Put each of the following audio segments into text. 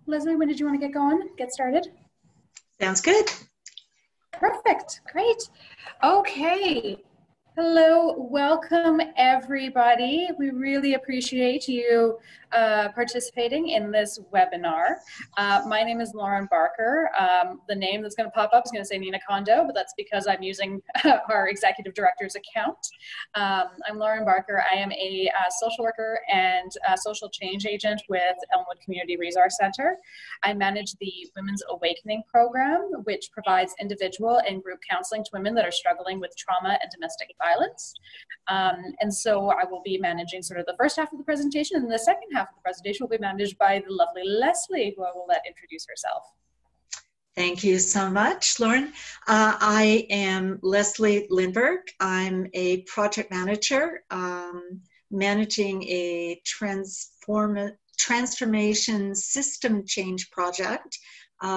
Leslie, when did you want to get going? Get started? Sounds good. Perfect. Great. Okay. Hello. Welcome, everybody. We really appreciate you participating in this webinar. My name is Lauren Barker. The name that's going to pop up is going to say Nina Kondo, but that's because I'm using our executive director's account. I'm Lauren Barker. I am a social worker and social change agent with Elmwood Community Resource Center. I manage the Women's Awakening program, which provides individual and group counseling to women that are struggling with trauma and domestic violence. And so I will be managing sort of the first half of the presentation, and the second half of the presentation will be managed by the lovely Leslie, who I will let introduce herself. Thank you so much, Lauren. I am Leslie Lindberg. I'm a project manager managing a transformation system change project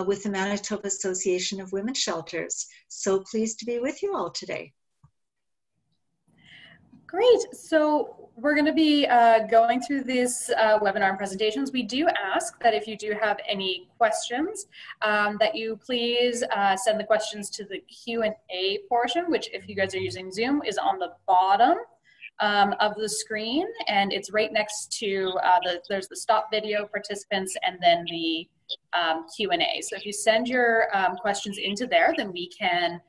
with the Manitoba Association of Women's Shelters. So pleased to be with you all today. Great. So we're going to be going through this webinar and presentations. We do ask that if you do have any questions, that you please send the questions to the Q&A portion, which if you guys are using Zoom is on the bottom of the screen, and it's right next to there's the stop video participants and then the Q&A. So if you send your questions into there, then we can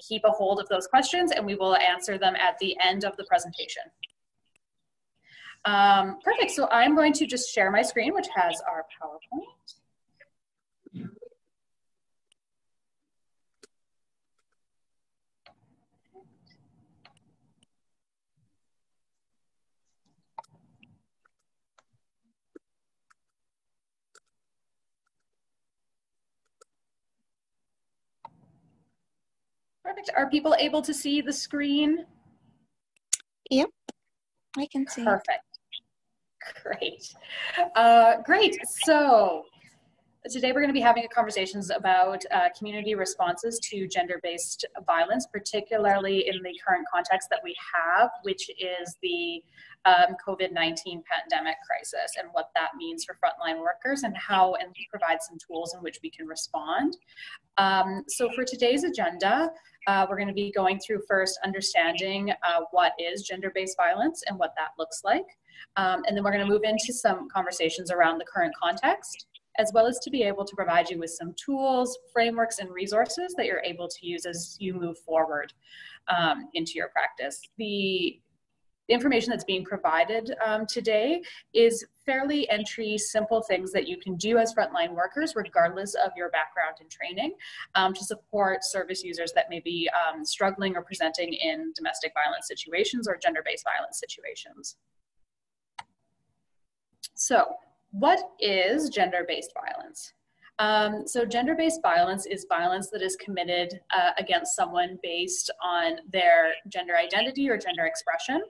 keep a hold of those questions and we will answer them at the end of the presentation. Perfect, so I'm going to just share my screen, which has our PowerPoint. Perfect. Are people able to see the screen? Yep, I can see. Perfect. Great. Great. So today we're going to be having conversations about community responses to gender-based violence, particularly in the current context that we have, which is the COVID-19 pandemic crisis and what that means for frontline workers and how, and provide some tools in which we can respond. So for today's agenda, we're going to be going through first understanding what is gender-based violence and what that looks like. And then we're going to move into some conversations around the current context, as well as to be able to provide you with some tools, frameworks, and resources that you're able to use as you move forward into your practice. The information that's being provided today is fairly entry, simple things that you can do as frontline workers, regardless of your background and training, to support service users that may be struggling or presenting in domestic violence situations or gender-based violence situations. So, what is gender-based violence? So gender-based violence is violence that is committed against someone based on their gender identity or gender expression.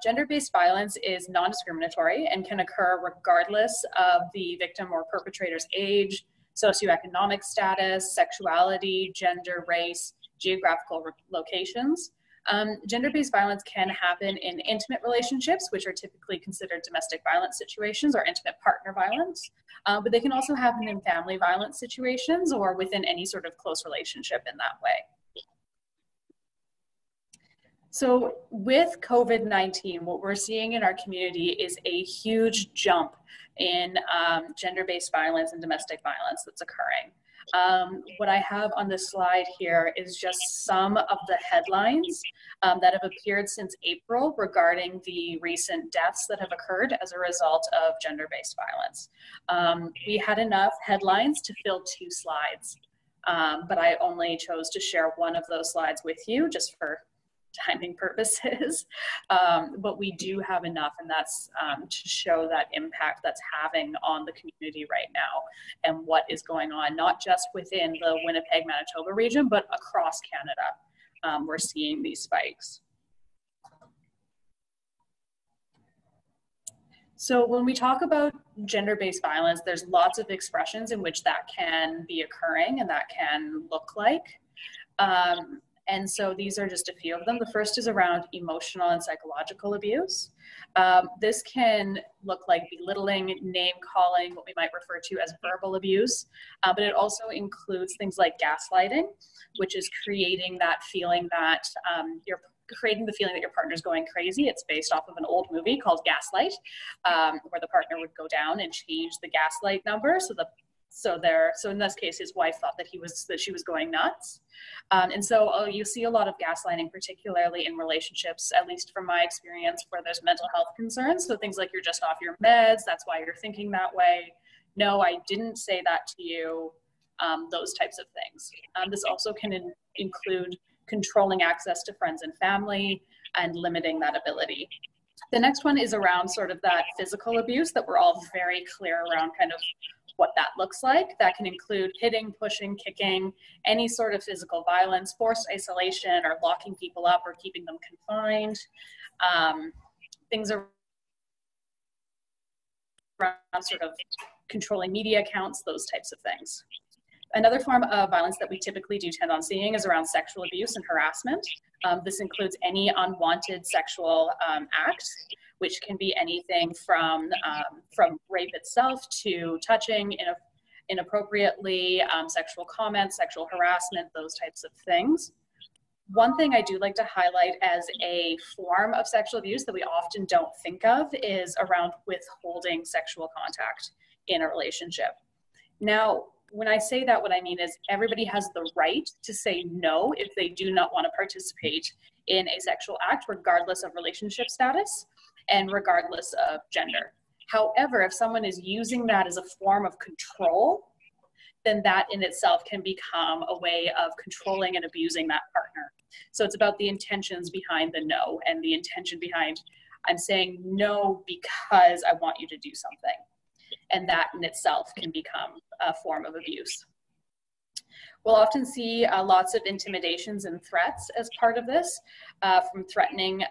Gender-based violence is non-discriminatory and can occur regardless of the victim or perpetrator's age, socioeconomic status, sexuality, gender, race, geographical locations. Gender-based violence can happen in intimate relationships, which are typically considered domestic violence situations or intimate partner violence, but they can also happen in family violence situations or within any sort of close relationship in that way. So with COVID-19, what we're seeing in our community is a huge jump in gender-based violence and domestic violence that's occurring. What I have on this slide here is just some of the headlines that have appeared since April regarding the recent deaths that have occurred as a result of gender-based violence. We had enough headlines to fill 2 slides, but I only chose to share one of those slides with you just for timing purposes, but we do have enough, and that's to show that impact that's having on the community right now and what is going on, not just within the Winnipeg, Manitoba region, but across Canada. We're seeing these spikes. So when we talk about gender-based violence, there's lots of expressions in which that can be occurring and that can look like. And so these are just a few of them. The first is around emotional and psychological abuse. This can look like belittling, name calling, what we might refer to as verbal abuse, but it also includes things like gaslighting, which is creating that feeling that you're creating the feeling that your partner's going crazy. It's based off of an old movie called Gaslight, where the partner would go down and change the gaslight number. So in this case, his wife thought that she was going nuts. And so you see a lot of gaslighting, particularly in relationships, at least from my experience, where there's mental health concerns. So things like, you're just off your meds, that's why you're thinking that way. No, I didn't say that to you. Those types of things. This also can include controlling access to friends and family and limiting that ability. The next one is around sort of that physical abuse that we're all very clear around kind of what that looks like. That can include hitting, pushing, kicking, any sort of physical violence, forced isolation, or locking people up or keeping them confined. Things around sort of controlling media accounts, those types of things. Another form of violence that we typically do tend on seeing is around sexual abuse and harassment. This includes any unwanted sexual act, which can be anything from rape itself to touching inappropriately, sexual comments, sexual harassment, those types of things. One thing I do like to highlight as a form of sexual abuse that we often don't think of is around withholding sexual contact in a relationship. Now, when I say that, what I mean is everybody has the right to say no if they do not want to participate in a sexual act, regardless of relationship status and regardless of gender. However, if someone is using that as a form of control, then that in itself can become a way of controlling and abusing that partner. So it's about the intentions behind the no, and the intention behind, I'm saying no because I want you to do something. And that in itself can become a form of abuse. We'll often see lots of intimidations and threats as part of this, from threatening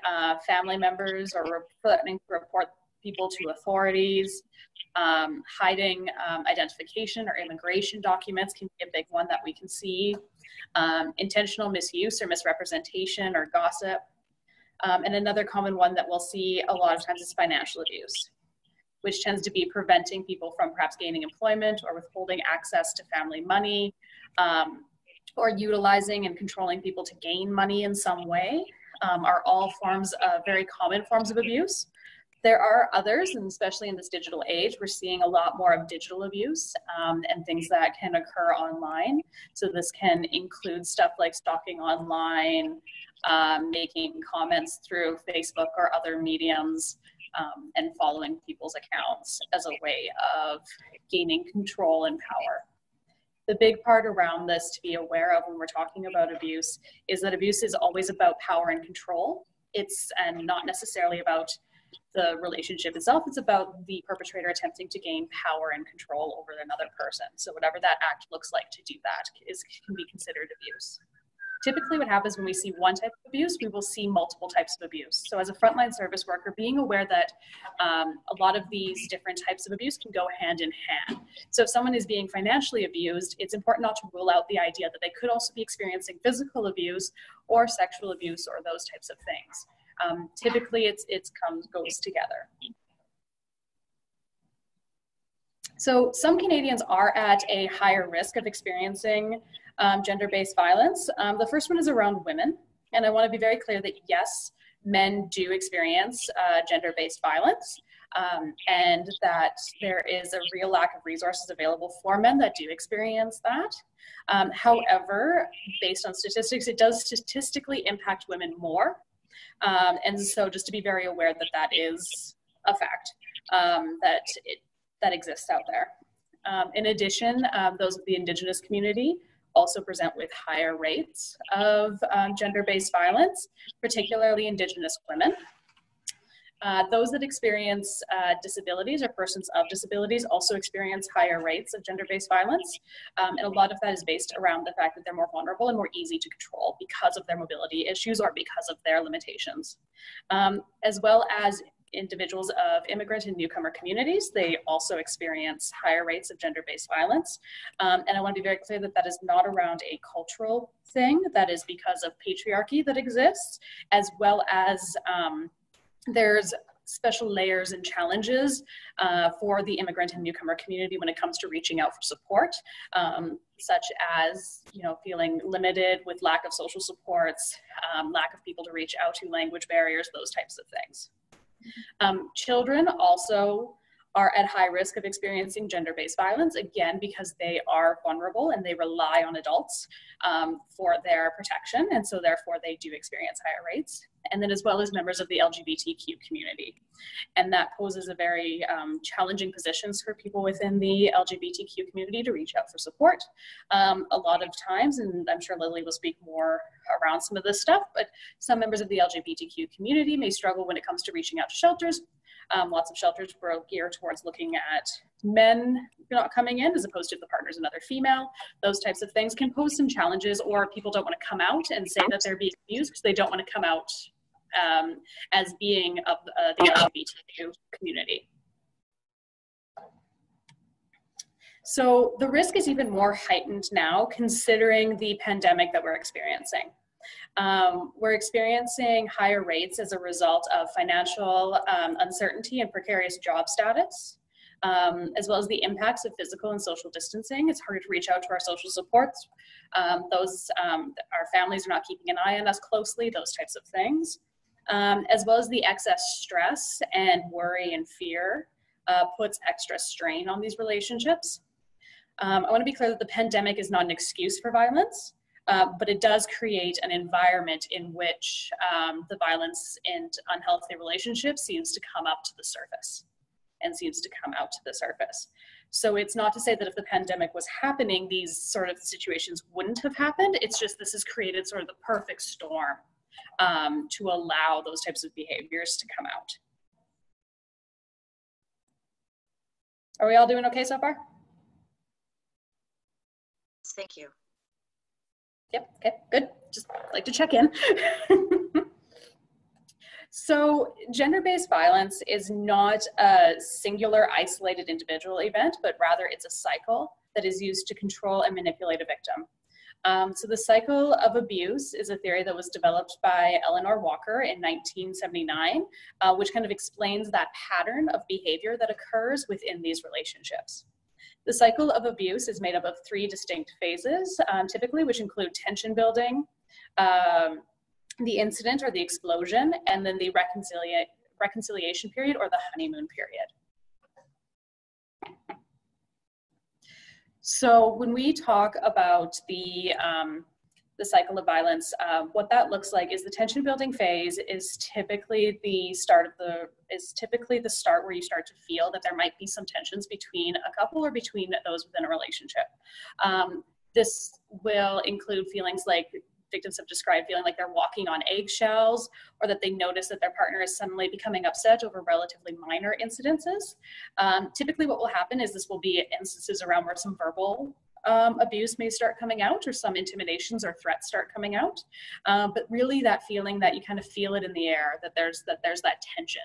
family members or threatening to report people to authorities. Hiding identification or immigration documents can be a big one that we can see. Intentional misuse or misrepresentation or gossip. And another common one that we'll see a lot of times is financial abuse, which tends to be preventing people from perhaps gaining employment or withholding access to family money, or utilizing and controlling people to gain money in some way, are all forms of very common forms of abuse. There are others, and especially in this digital age, we're seeing a lot more of digital abuse and things that can occur online. So this can include stuff like stalking online, making comments through Facebook or other mediums, and following people's accounts as a way of gaining control and power. The big part around this to be aware of when we're talking about abuse is that abuse is always about power and control. And not necessarily about the relationship itself. It's about the perpetrator attempting to gain power and control over another person. So whatever that act looks like to do that can be considered abuse. Typically what happens when we see one type of abuse, we will see multiple types of abuse. So as a frontline service worker, being aware that a lot of these different types of abuse can go hand in hand. So if someone is being financially abused, it's important not to rule out the idea that they could also be experiencing physical abuse or sexual abuse or those types of things. Typically it goes together. So some Canadians are at a higher risk of experiencing gender-based violence. The first one is around women. And I want to be very clear that yes, men do experience gender-based violence, and that there is a real lack of resources available for men that do experience that. However, based on statistics, it does statistically impact women more. And so just to be very aware that that is a fact, that exists out there. In addition, those of the Indigenous community also present with higher rates of gender-based violence, particularly Indigenous women. Those that experience disabilities or persons of disabilities also experience higher rates of gender-based violence. And a lot of that is based around the fact that they're more vulnerable and more easy to control because of their mobility issues or because of their limitations. As well as individuals of immigrant and newcomer communities, they also experience higher rates of gender-based violence. And I want to be very clear that that is not around a cultural thing, that is because of patriarchy that exists, as well as there's special layers and challenges for the immigrant and newcomer community when it comes to reaching out for support, such as, you know, feeling limited with lack of social supports, lack of people to reach out to, language barriers, those types of things. Children also are at high risk of experiencing gender-based violence, again, because they are vulnerable and they rely on adults for their protection, and so therefore they do experience higher rates. And then as well as members of the LGBTQ community. And that poses a very challenging positions for people within the LGBTQ community to reach out for support. A lot of times, and I'm sure Lily will speak more around some of this stuff, but some members of the LGBTQ community may struggle when it comes to reaching out to shelters. Lots of shelters were geared towards looking at men not coming in as opposed to if the partner's another female. Those types of things can pose some challenges, or people don't want to come out and say that they're being abused because they don't want to come out as being of the LGBTQ community. So the risk is even more heightened now considering the pandemic that we're experiencing. We're experiencing higher rates as a result of financial uncertainty and precarious job status, as well as the impacts of physical and social distancing. It's harder to reach out to our social supports. Our families are not keeping an eye on us closely, those types of things. As well as the excess stress and worry and fear puts extra strain on these relationships. I want to be clear that the pandemic is not an excuse for violence. But it does create an environment in which the violence and unhealthy relationships seems to come up to the surface and seems to come out to the surface. So it's not to say that if the pandemic was happening, these sort of situations wouldn't have happened. It's just this has created sort of the perfect storm to allow those types of behaviors to come out. Are we all doing okay so far? Thank you. Yep, okay, good. Just like to check in. So gender-based violence is not a singular isolated individual event, but rather it's a cycle that is used to control and manipulate a victim. So the cycle of abuse is a theory that was developed by Eleanor Walker in 1979, which kind of explains that pattern of behavior that occurs within these relationships. The cycle of abuse is made up of 3 distinct phases, typically, which include tension building, the incident or the explosion, and then the reconciliation period or the honeymoon period. So when we talk about the cycle of violence, what that looks like is the tension building phase is typically the start where you start to feel that there might be some tensions between a couple or between those within a relationship. This will include feelings like victims have described feeling like they're walking on eggshells, or that they notice that their partner is suddenly becoming upset over relatively minor incidences. Typically what will happen is this will be instances around where some verbal abuse may start coming out, or some intimidations or threats start coming out. But really that feeling that you kind of feel it in the air, that there's that tension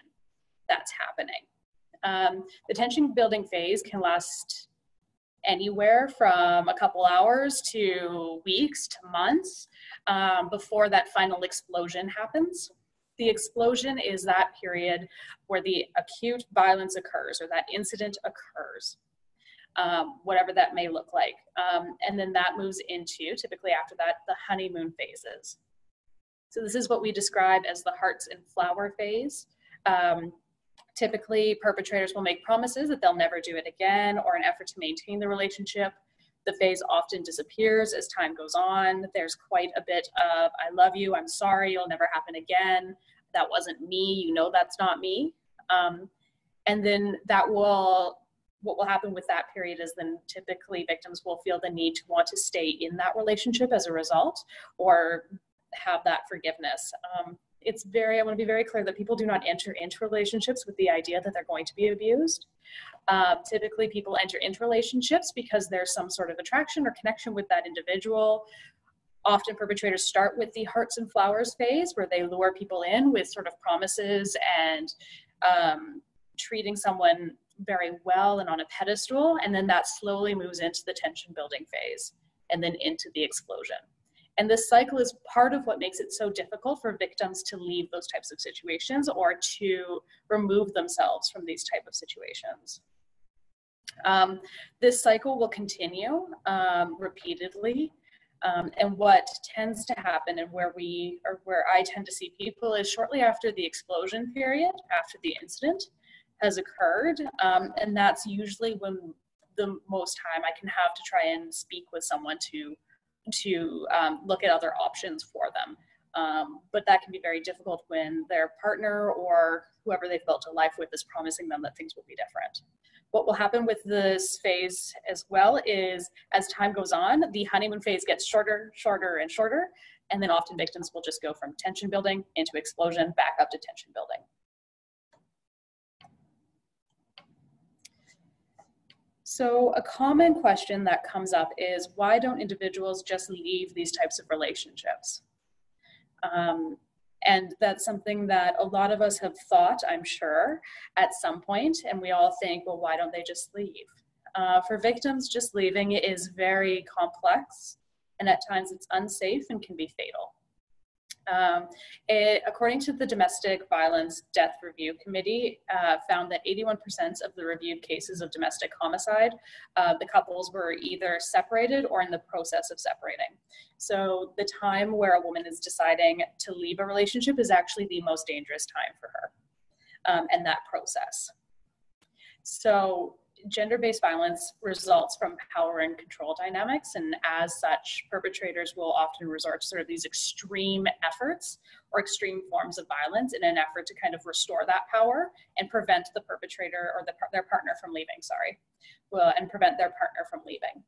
that's happening. The tension building phase can last anywhere from a couple hours to weeks to months before that final explosion happens. The explosion is that period where the acute violence occurs or that incident occurs, whatever that may look like. And then that moves into, typically after that, the honeymoon phases. So this is what we describe as the hearts and flower phase. Typically, perpetrators will make promises that they'll never do it again, or an effort to maintain the relationship. The phase often disappears as time goes on. There's quite a bit of, I love you, I'm sorry, it'll never happen again. That wasn't me, you know that's not me. And then what will happen with that period is then typically victims will feel the need to want to stay in that relationship as a result, or have that forgiveness. I want to be very clear that people do not enter into relationships with the idea that they're going to be abused. Typically people enter into relationships because there's some sort of attraction or connection with that individual. Often perpetrators start with the hearts and flowers phase, where they lure people in with sort of promises and treating someone very well and on a pedestal, and then that slowly moves into the tension building phase and then into the explosion. And this cycle is part of what makes it so difficult for victims to leave those types of situations or to remove themselves from these type of situations. This cycle will continue repeatedly. And what tends to happen, and where I tend to see people, is shortly after the explosion period, after the incident has occurred, and that's usually when the most time I can have to try and speak with someone to look at other options for them. But that can be very difficult when their partner or whoever they've built a life with is promising them that things will be different. What will happen with this phase as well is, as time goes on, the honeymoon phase gets shorter, shorter, and shorter, and then often victims will just go from tension building into explosion, back up to tension building. So a common question that comes up is, why don't individuals just leave these types of relationships? And that's something that a lot of us have thought, I'm sure, at some point, and we all think, well, why don't they just leave? For victims, just leaving is very complex, and at times it's unsafe and can be fatal. According to the Domestic Violence Death Review Committee, found that 81% of the reviewed cases of domestic homicide, the couples were either separated or in the process of separating. So the time where a woman is deciding to leave a relationship is actually the most dangerous time for her, and that process. So gender-based violence results from power and control dynamics, and as such, perpetrators will often resort to sort of these extreme efforts or extreme forms of violence in an effort to kind of restore that power and prevent the perpetrator or their partner from leaving, and prevent their partner from leaving.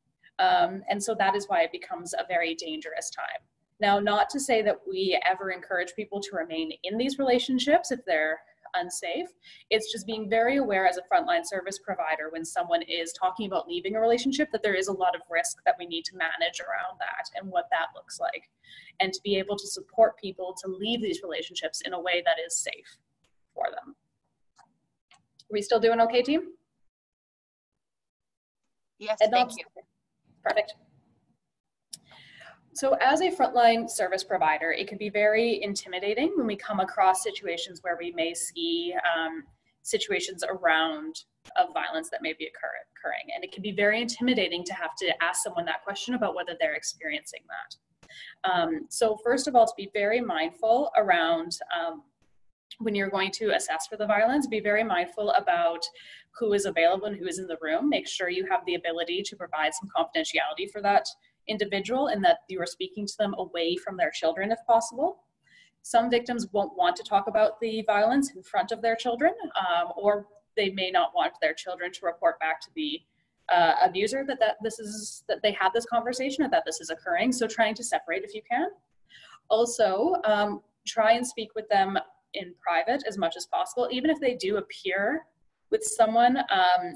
And so that is why it becomes a very dangerous time. Now, not to say that we ever encourage people to remain in these relationships if they're unsafe. It's just being very aware as a frontline service provider when someone is talking about leaving a relationship that there is a lot of risk that we need to manage around that and what that looks like, and to be able to support people to leave these relationships in a way that is safe for them. Are we still doing okay, team? Yes, thank you. Perfect. So as a frontline service provider, it can be very intimidating when we come across situations where we may see situations around of violence that may be occurring. And it can be very intimidating to have to ask someone that question about whether they're experiencing that. So first of all, to be very mindful around when you're going to assess for the violence, be very mindful about who is available and who is in the room. Make sure you have the ability to provide some confidentiality for that individual and that you are speaking to them away from their children if possible. Some victims won't want to talk about the violence in front of their children, or they may not want their children to report back to the abuser that they had this conversation or that this is occurring. So trying to separate if you can. Also, try and speak with them in private as much as possible, even if they do appear with someone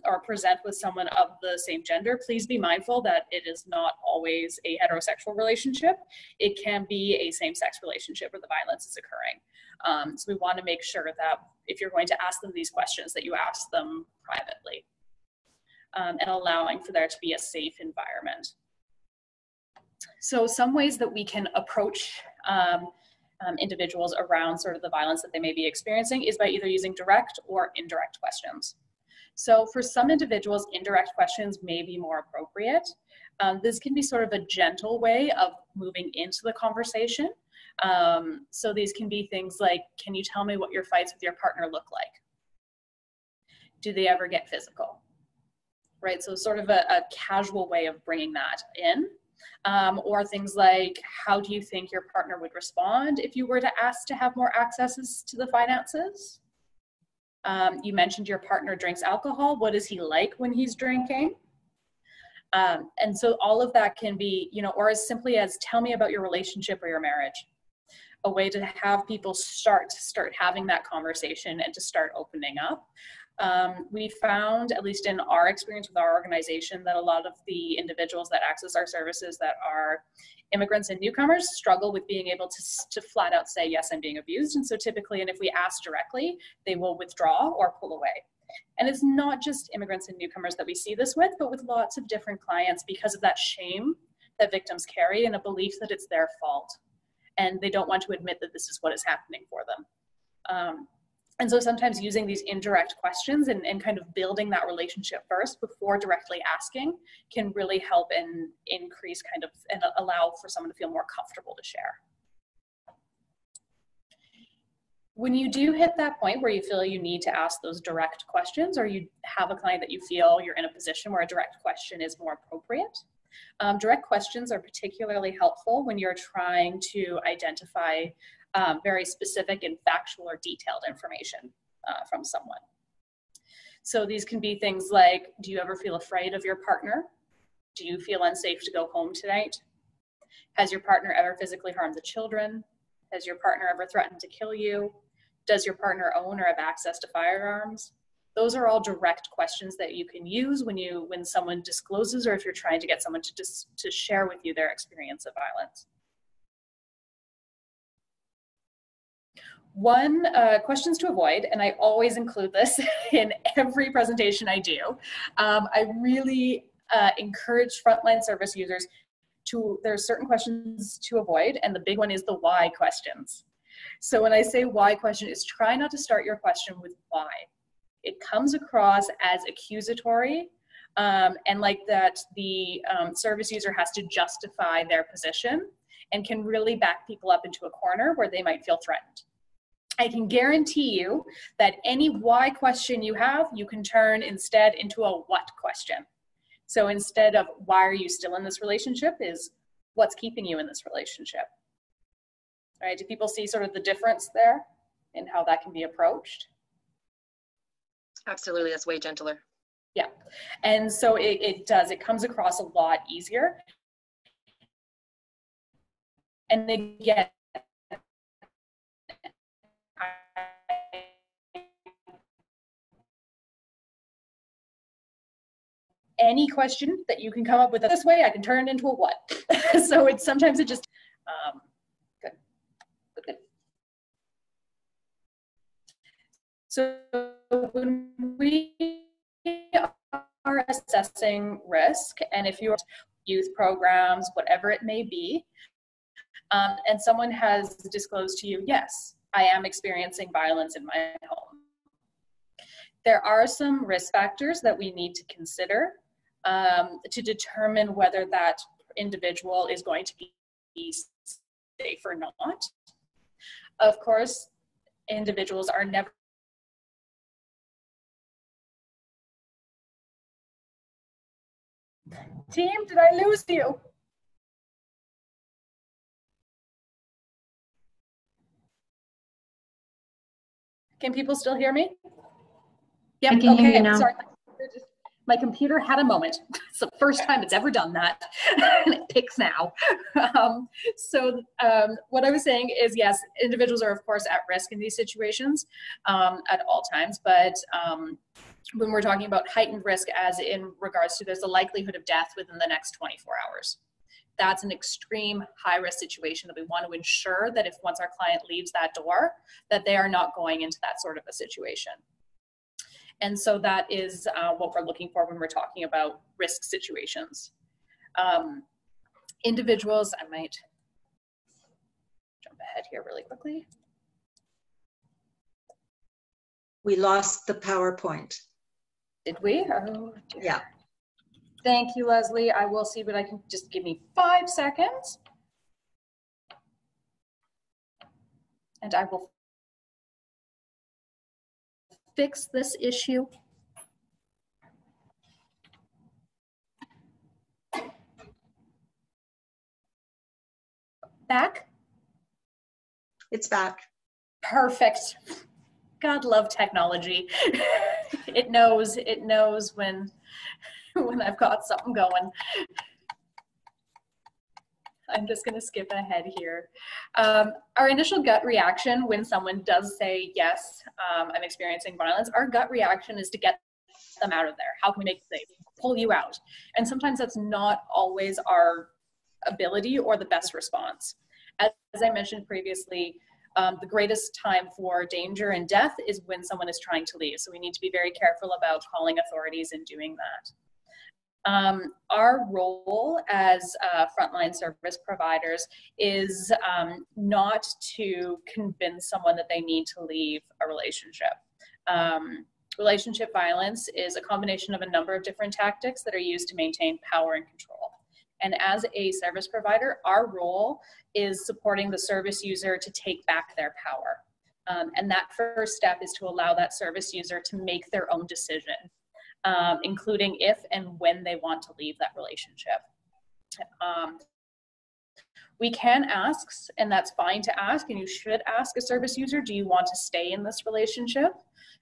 or present with someone of the same gender. Please be mindful that it is not always a heterosexual relationship. It can be a same-sex relationship where the violence is occurring. So we want to make sure that if you're going to ask them these questions, that you ask them privately, and allowing for there to be a safe environment. So some ways that we can approach individuals around sort of the violence that they may be experiencing is by either using direct or indirect questions. So for some individuals, indirect questions may be more appropriate. This can be sort of a gentle way of moving into the conversation. So these can be things like, can you tell me what your fights with your partner look like? Do they ever get physical? Right, so sort of a casual way of bringing that in. Or things like, how do you think your partner would respond if you were to ask to have more accesses to the finances? You mentioned your partner drinks alcohol. What is he like when he's drinking? And so all of that can be, or as simply as, tell me about your relationship or your marriage. A way to have people start having that conversation and to start opening up. We found, at least in our experience with our organization, that a lot of the individuals that access our services that are immigrants and newcomers struggle with being able to flat out say, yes, I'm being abused. And so typically, and if we ask directly, they will withdraw or pull away. And it's not just immigrants and newcomers that we see this with, but with lots of different clients because of that shame that victims carry and a belief that it's their fault. And they don't want to admit that this is what is happening for them. And so sometimes using these indirect questions and kind of building that relationship first before directly asking can really help and increase and allow for someone to feel more comfortable to share. When you do hit that point where you feel you need to ask those direct questions, or you have a client that you feel you're in a position where a direct question is more appropriate, direct questions are particularly helpful when you're trying to identify very specific and factual or detailed information from someone. So these can be things like, do you ever feel afraid of your partner? Do you feel unsafe to go home tonight? Has your partner ever physically harmed the children? Has your partner ever threatened to kill you? Does your partner own or have access to firearms? Those are all direct questions that you can use when someone discloses, or if you're trying to get someone to share with you their experience of violence. One, questions to avoid, and I always include this in every presentation I do. I really encourage frontline service users there are certain questions to avoid, and the big one is the why questions. So when I say why question, is try not to start your question with why. It comes across as accusatory and like that the service user has to justify their position and can really back people up into a corner where they might feel threatened. I can guarantee you that any why question you have, you can turn instead into a what question. So instead of why are you still in this relationship is what's keeping you in this relationship. All right, do people see sort of the difference there in how that can be approached? Absolutely, that's way gentler. Yeah, and so it comes across a lot easier. And again, any question that you can come up with this way, I can turn it into a what. So sometimes it just, good. So when we are assessing risk, and if you're youth programs, whatever it may be, and someone has disclosed to you, yes, I am experiencing violence in my home. There are some risk factors that we need to consider to determine whether that individual is going to be safe or not. Of course, individuals are never Team, did I lose you? Can people still hear me? Yep, I can hear you now. Sorry. My computer had a moment. It's the first time it's ever done that, and it picks now. What I was saying is, yes, individuals are, of course, at risk in these situations at all times, but when we're talking about heightened risk as in regards to there's a likelihood of death within the next 24 hours. That's an extreme high-risk situation that we want to ensure that if once our client leaves that door, that they are not going into that sort of a situation. And so that is what we're looking for when we're talking about risk situations. Individuals, I might jump ahead here really quickly. We lost the PowerPoint. Did we? Oh, dear. Yeah. Thank you, Leslie. I will see, but I can just give me 5 seconds. And I will fix this issue. Back? It's back. Perfect. God love technology. It knows when I've got something going. I'm just going to skip ahead here. Our initial gut reaction when someone does say, yes, I'm experiencing violence, our gut reaction is to get them out of there. How can we make it safe? Pull you out. And sometimes that's not always our ability or the best response. As I mentioned previously, the greatest time for danger and death is when someone is trying to leave. So we need to be very careful about calling authorities and doing that. Our role as frontline service providers is not to convince someone that they need to leave a relationship. Relationship violence is a combination of a number of different tactics that are used to maintain power and control. And as a service provider, our role is supporting the service user to take back their power. And that first step is to allow that service user to make their own decision, including if and when they want to leave that relationship. We can ask, and that's fine to ask, and you should ask a service user, do you want to stay in this relationship?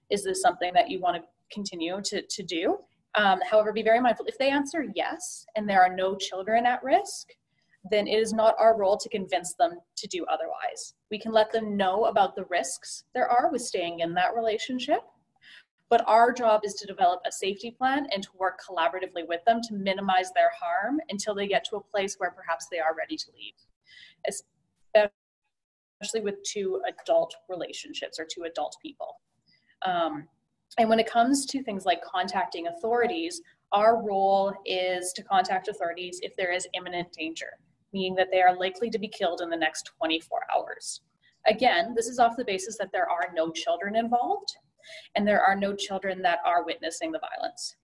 Is this something that you want to continue to do? However, be very mindful. If they answer yes, and there are no children at risk, then it is not our role to convince them to do otherwise. We can let them know about the risks there are with staying in that relationship, but our job is to develop a safety plan and to work collaboratively with them to minimize their harm until they get to a place where perhaps they are ready to leave, especially with two adult relationships or two adult people. And when it comes to things like contacting authorities, our role is to contact authorities if there is imminent danger, meaning that they are likely to be killed in the next 24 hours. Again, this is off the basis that there are no children involved and there are no children that are witnessing the violence.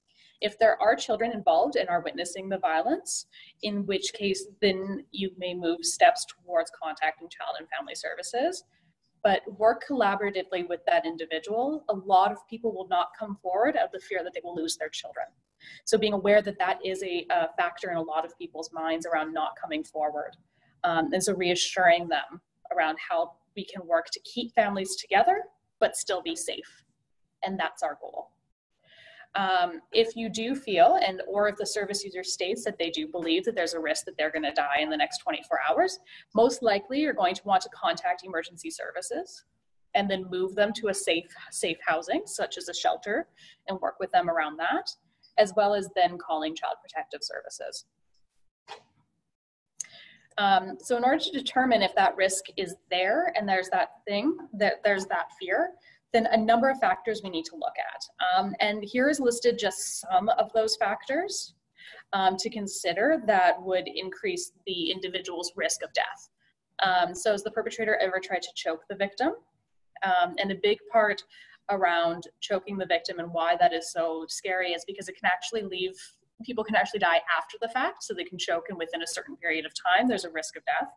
If there are children involved and are witnessing the violence, in which case then you may move steps towards contacting Child and Family Services, but work collaboratively with that individual. A lot of people will not come forward out of the fear that they will lose their children. So being aware that that is a factor in a lot of people's minds around not coming forward. And so reassuring them around how we can work to keep families together, but still be safe. And that's our goal. If you do feel, or if the service user states that they do believe that there's a risk that they're going to die in the next 24 hours, most likely you're going to want to contact emergency services and then move them to a safe housing, such as a shelter, and work with them around that, as well as then calling Child Protective Services. So in order to determine if that risk is there and there's that fear, then a number of factors we need to look at. And here is listed just some of those factors to consider that would increase the individual's risk of death. So has the perpetrator ever tried to choke the victim? And a big part around choking the victim and why that is so scary is because it can actually people can actually die after the fact, so they can choke and within a certain period of time, there's a risk of death.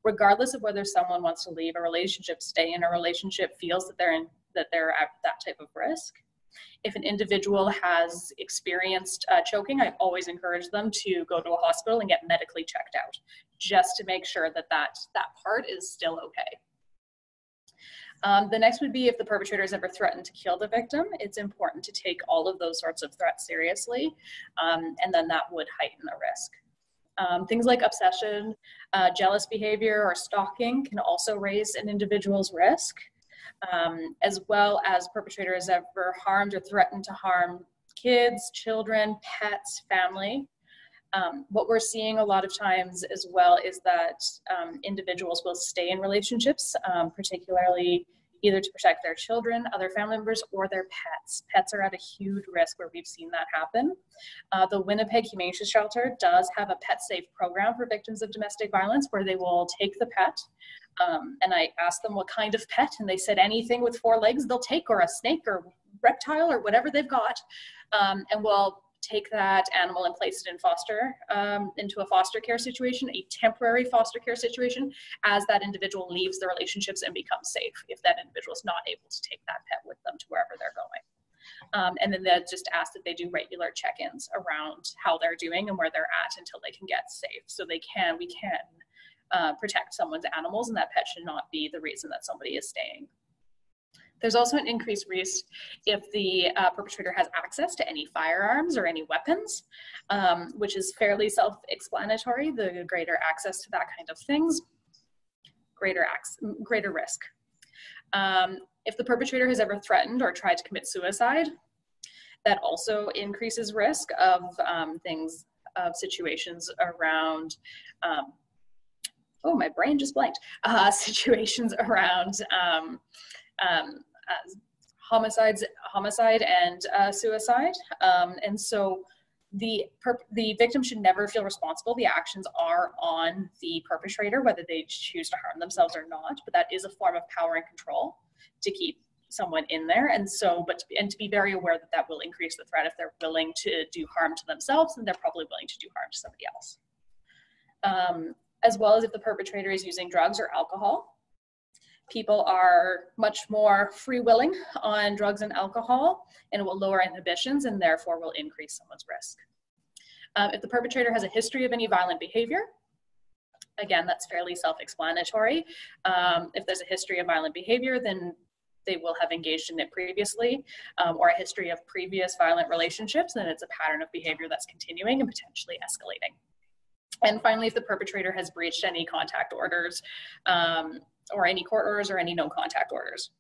Regardless of whether someone wants to leave a relationship, stay in a relationship, feels that they're at that type of risk. If an individual has experienced choking, I always encourage them to go to a hospital and get medically checked out, just to make sure that that part is still okay. The next would be if the perpetrator has ever threatened to kill the victim. It's important to take all of those sorts of threats seriously, and then that would heighten the risk. Things like obsession, jealous behavior, or stalking can also raise an individual's risk, as well as perpetrator has ever harmed or threatened to harm kids, children, pets, family. What we're seeing a lot of times as well is that individuals will stay in relationships, particularly either to protect their children, other family members, or their pets. Pets are at a huge risk where we've seen that happen. The Winnipeg Humane Shelter does have a pet safe program for victims of domestic violence where they will take the pet. And I asked them what kind of pet, and they said anything with 4 legs they'll take, or a snake or reptile or whatever they've got. And we'll take that animal and place it in into a foster care situation, a temporary foster care situation, as that individual leaves the relationships and becomes safe, if that individual is not able to take that pet with them to wherever they're going. And then they just ask that they do regular check-ins around how they're doing and where they're at until they can get safe. So we can protect someone's animals, and that pet should not be the reason that somebody is staying. There's also an increased risk if the perpetrator has access to any firearms or any weapons, which is fairly self-explanatory. The greater access to that kind of things, greater risk. If the perpetrator has ever threatened or tried to commit suicide, that also increases risk of situations around, oh, my brain just blanked, situations around homicide and suicide. And so the victim should never feel responsible. The actions are on the perpetrator, whether they choose to harm themselves or not, but that is a form of power and control to keep someone in there. And so, to be very aware that that will increase the threat. If they're willing to do harm to themselves, then they're probably willing to do harm to somebody else. As well as if the perpetrator is using drugs or alcohol. People are much more free-willing on drugs and alcohol, and it will lower inhibitions and therefore will increase someone's risk. If the perpetrator has a history of any violent behavior, again, that's fairly self-explanatory. If there's a history of violent behavior, then they will have engaged in it previously, or a history of previous violent relationships, then it's a pattern of behavior that's continuing and potentially escalating. And finally, if the perpetrator has breached any contact orders, or any court orders or any no contact orders.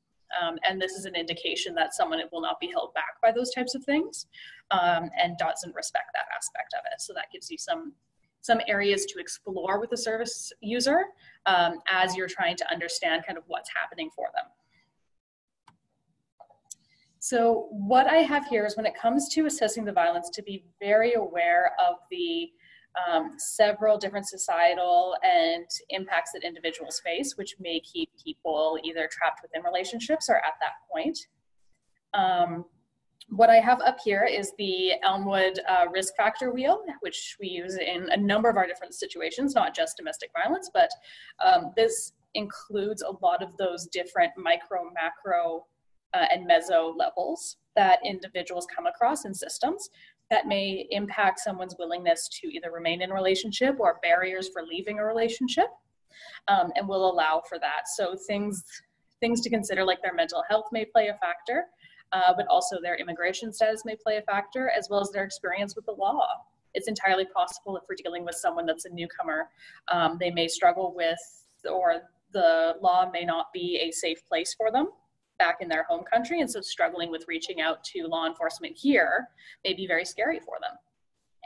And this is an indication that someone will not be held back by those types of things, and doesn't respect that aspect of it. So that gives you some areas to explore with the service user as you're trying to understand kind of what's happening for them. So what I have here is when it comes to assessing the violence, to be very aware of the several different societal and impacts that individuals face, which may keep people either trapped within relationships or at that point. What I have up here is the Elmwood risk factor wheel, which we use in a number of our different situations, not just domestic violence, but this includes a lot of those different micro, macro, and meso levels that individuals come across in systems that may impact someone's willingness to either remain in a relationship or barriers for leaving a relationship, and will allow for that. So things to consider, like their mental health may play a factor, but also their immigration status may play a factor, as well as their experience with the law. It's entirely possible if we're dealing with someone that's a newcomer, they may struggle with, or the law may not be a safe place for them back in their home country, and so struggling with reaching out to law enforcement here may be very scary for them.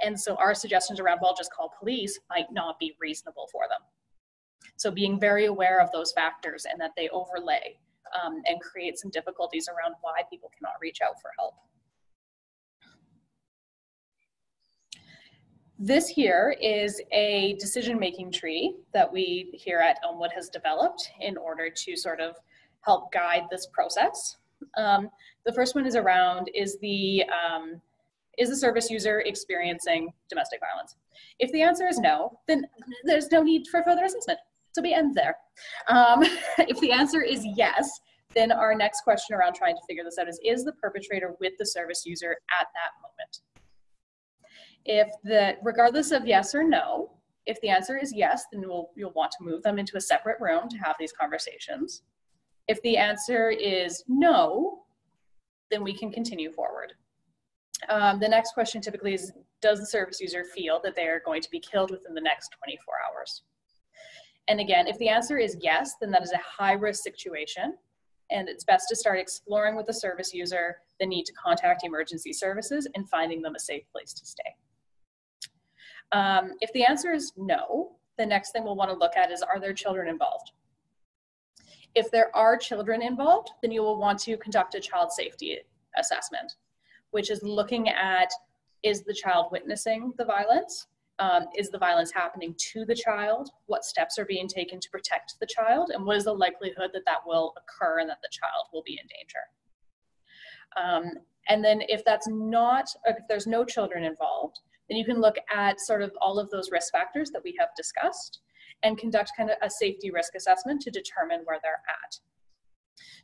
And so our suggestions around, well, just call police, might not be reasonable for them. So being very aware of those factors and that they overlay and create some difficulties around why people cannot reach out for help. This here is a decision-making tree that we here at Elmwood has developed in order to sort of help guide this process. The first one is around, is the service user experiencing domestic violence? If the answer is no, then there's no need for further assessment. So we end there. If the answer is yes, then our next question around trying to figure this out is the perpetrator with the service user at that moment? Regardless of yes or no, if the answer is yes, then you'll want to move them into a separate room to have these conversations. If the answer is no, then we can continue forward. The next question typically is, does the service user feel that they are going to be killed within the next 24 hours? And again, if the answer is yes, then that is a high-risk situation, and it's best to start exploring with the service user the need to contact emergency services and finding them a safe place to stay. If the answer is no, the next thing we'll want to look at is, are there children involved? If there are children involved, then you will want to conduct a child safety assessment, which is looking at, is the child witnessing the violence? Is the violence happening to the child? What steps are being taken to protect the child? And what is the likelihood that that will occur and that the child will be in danger? And then if that's not, if there's no children involved, then you can look at sort of all of those risk factors that we have discussed and conduct kind of a safety risk assessment to determine where they're at.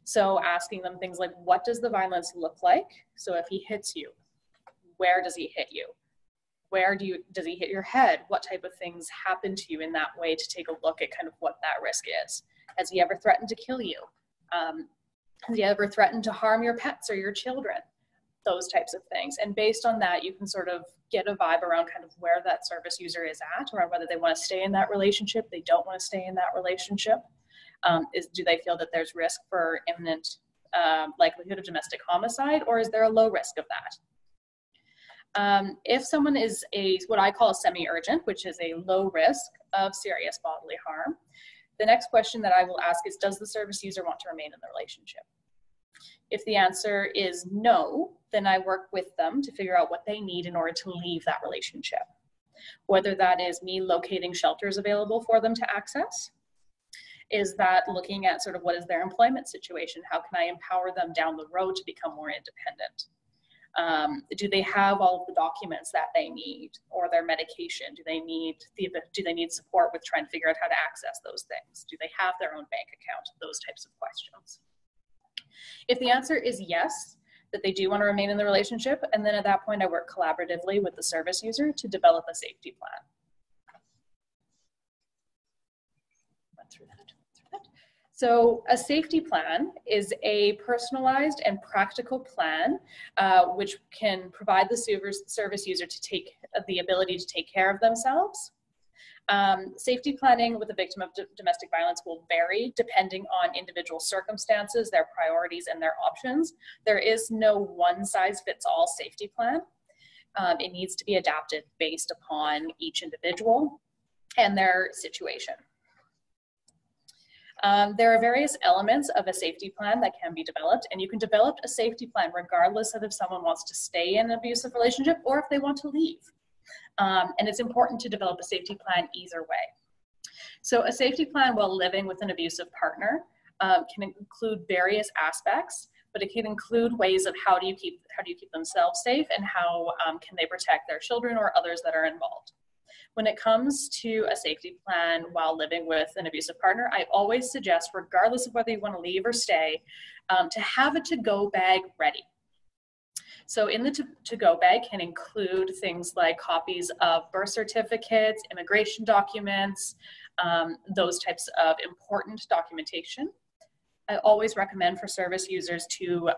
So asking them things like, what does the violence look like? So if he hits you, where does he hit you? Does he hit your head? What type of things happen to you in that way, to take a look at kind of what that risk is? Has he ever threatened to kill you? Has he ever threatened to harm your pets or your children? Those types of things. And based on that, you can sort of get a vibe around kind of where that service user is at, around whether they want to stay in that relationship, they don't want to stay in that relationship. Do they feel that there's risk for imminent likelihood of domestic homicide, or is there a low risk of that? If someone is what I call a semi-urgent, which is a low risk of serious bodily harm, the next question that I will ask is, does the service user want to remain in the relationship? If the answer is no, then I work with them to figure out what they need in order to leave that relationship. Whether that is me locating shelters available for them to access, is that looking at sort of what is their employment situation? How can I empower them down the road to become more independent? Do they have all of the documents that they need, or their medication? Do they need support with trying to figure out how to access those things? Do they have their own bank account? Those types of questions. If the answer is yes, that they do want to remain in the relationship, and then at that point I work collaboratively with the service user to develop a safety plan. So a safety plan is a personalized and practical plan which can provide the service user the ability to take care of themselves. Safety planning with a victim of domestic violence will vary depending on individual circumstances, their priorities, and their options. There is no one-size-fits-all safety plan. It needs to be adapted based upon each individual and their situation. There are various elements of a safety plan that can be developed, and you can develop a safety plan regardless of if someone wants to stay in an abusive relationship or if they want to leave. And it's important to develop a safety plan either way. So a safety plan while living with an abusive partner can include various aspects, but it can include ways of how do you keep themselves safe, and how can they protect their children or others that are involved. When it comes to a safety plan while living with an abusive partner, I always suggest, regardless of whether you want to leave or stay, to have a to-go bag ready. So in the to-go bag can include things like copies of birth certificates, immigration documents, those types of important documentation. I always recommend for service users to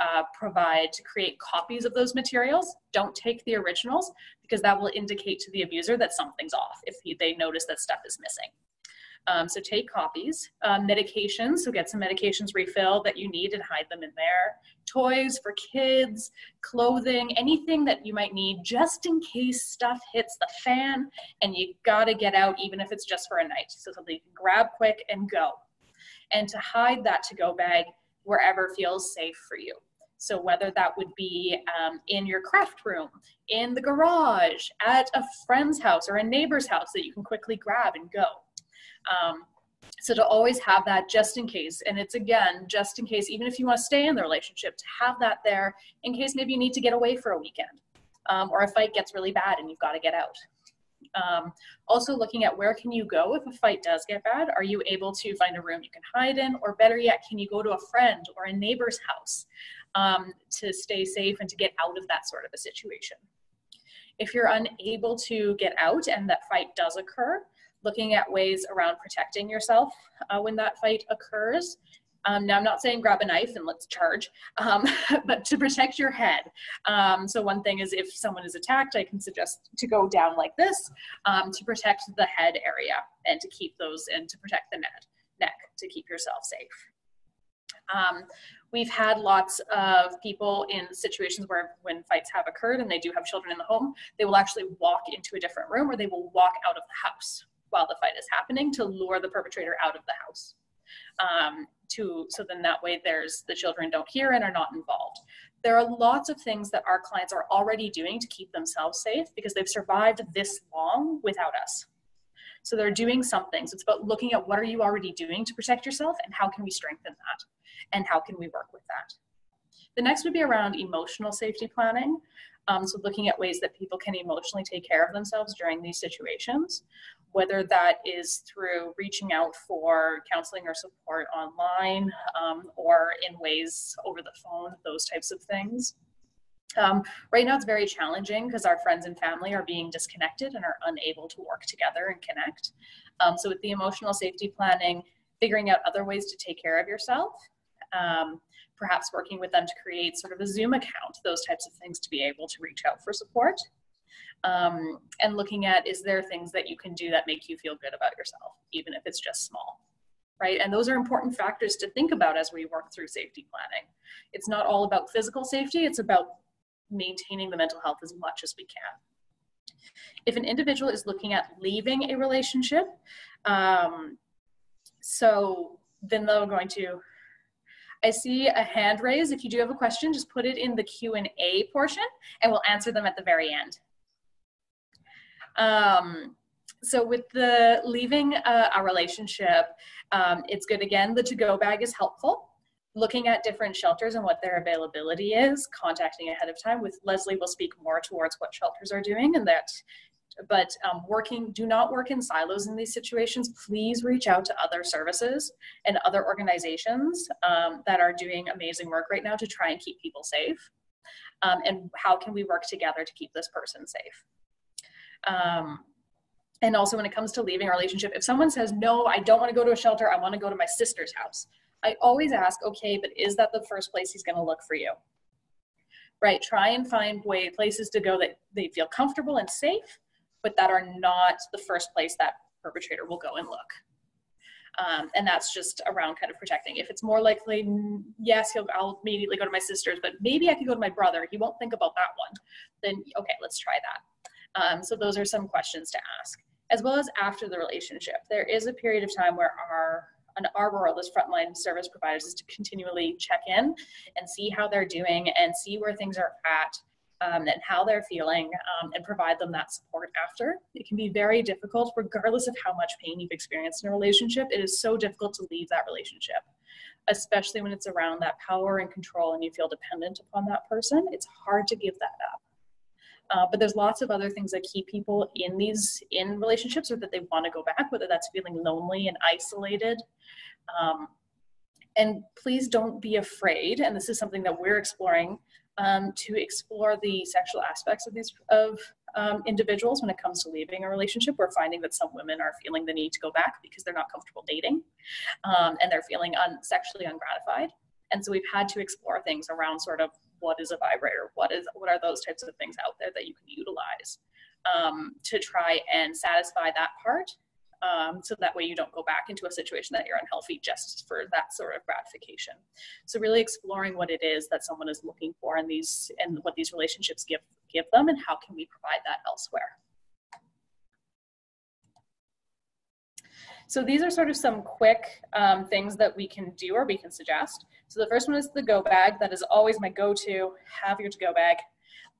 create copies of those materials. Don't take the originals, because that will indicate to the abuser that something's off if they notice that stuff is missing. So take copies. Medications, so get some medications refilled that you need and hide them in there. Toys for kids, clothing, anything that you might need just in case stuff hits the fan and you gotta get out, even if it's just for a night, so that you can grab quick and go. And to hide that to-go bag wherever feels safe for you. So whether that would be in your craft room, in the garage, at a friend's house or a neighbor's house that you can quickly grab and go. So to always have that just in case, and it's again, just in case, even if you want to stay in the relationship, to have that there in case maybe you need to get away for a weekend, or a fight gets really bad and you've got to get out. Also looking at where can you go if a fight does get bad. Are you able to find a room you can hide in, or better yet, can you go to a friend or a neighbor's house to stay safe and to get out of that sort of a situation? If you're unable to get out and that fight does occur, looking at ways around protecting yourself when that fight occurs. Now, I'm not saying grab a knife and let's charge, but to protect your head. So one thing is, if someone is attacked, I can suggest to go down like this to protect the head area and to keep those, and to protect the neck to keep yourself safe. We've had lots of people in situations where when fights have occurred and they do have children in the home, they will actually walk into a different room, or they will walk out of the house while the fight is happening to lure the perpetrator out of the house. So then that way the children don't hear and are not involved. There are lots of things that our clients are already doing to keep themselves safe because they've survived this long without us. So they're doing something. So it's about looking at what are you already doing to protect yourself, and how can we strengthen that, and how can we work with that. The next would be around emotional safety planning. So looking at ways that people can emotionally take care of themselves during these situations, whether that is through reaching out for counseling or support online, or in ways over the phone, those types of things. Right now it's very challenging because our friends and family are being disconnected and are unable to work together and connect. So with the emotional safety planning, figuring out other ways to take care of yourself, perhaps working with them to create sort of a Zoom account, those types of things to be able to reach out for support. And looking at, is there things that you can do that make you feel good about yourself, even if it's just small, right? And those are important factors to think about as we work through safety planning. It's not all about physical safety, it's about maintaining the mental health as much as we can. If an individual is looking at leaving a relationship, so then they're going to, I see a hand raised. If you do have a question, just put it in the Q&A portion and we'll answer them at the very end. So with the leaving a relationship, it's good, again, the to-go bag is helpful. Looking at different shelters and what their availability is, contacting ahead of time. With Leslie, will speak more towards what shelters are doing and that, but do not work in silos in these situations. Please reach out to other services and other organizations that are doing amazing work right now to try and keep people safe. And how can we work together to keep this person safe? And also when it comes to leaving a relationship, if someone says, no, I don't want to go to a shelter, I want to go to my sister's house, I always ask, okay, but is that the first place he's going to look for you? Right? Try and find places to go that they feel comfortable and safe, but that are not the first place that perpetrator will go and look. And that's just around kind of protecting. If it's more likely, yes, I'll immediately go to my sister's, but maybe I could go to my brother, he won't think about that one, then okay, let's try that. So those are some questions to ask. As well as after the relationship, there is a period of time where our role as frontline service providers is to continually check in and see how they're doing and see where things are at and how they're feeling and provide them that support after. It can be very difficult, regardless of how much pain you've experienced in a relationship. It is so difficult to leave that relationship, especially when it's around that power and control and you feel dependent upon that person. It's hard to give that up. But there's lots of other things that keep people in relationships or that they want to go back, whether that's feeling lonely and isolated. And please don't be afraid, and this is something that we're exploring, to explore the sexual aspects of individuals when it comes to leaving a relationship. We're finding that some women are feeling the need to go back because they're not comfortable dating, and they're feeling sexually ungratified. And so we've had to explore things around sort of what is a vibrator, what are those types of things out there that you can utilize to try and satisfy that part, so that way you don't go back into a situation that you're unhealthy just for that sort of gratification. So really exploring what it is that someone is looking for in these, and what these relationships give them, and how can we provide that elsewhere. So these are sort of some quick things that we can do or we can suggest. So the first one is the go bag. That is always my go-to, have your to-go bag.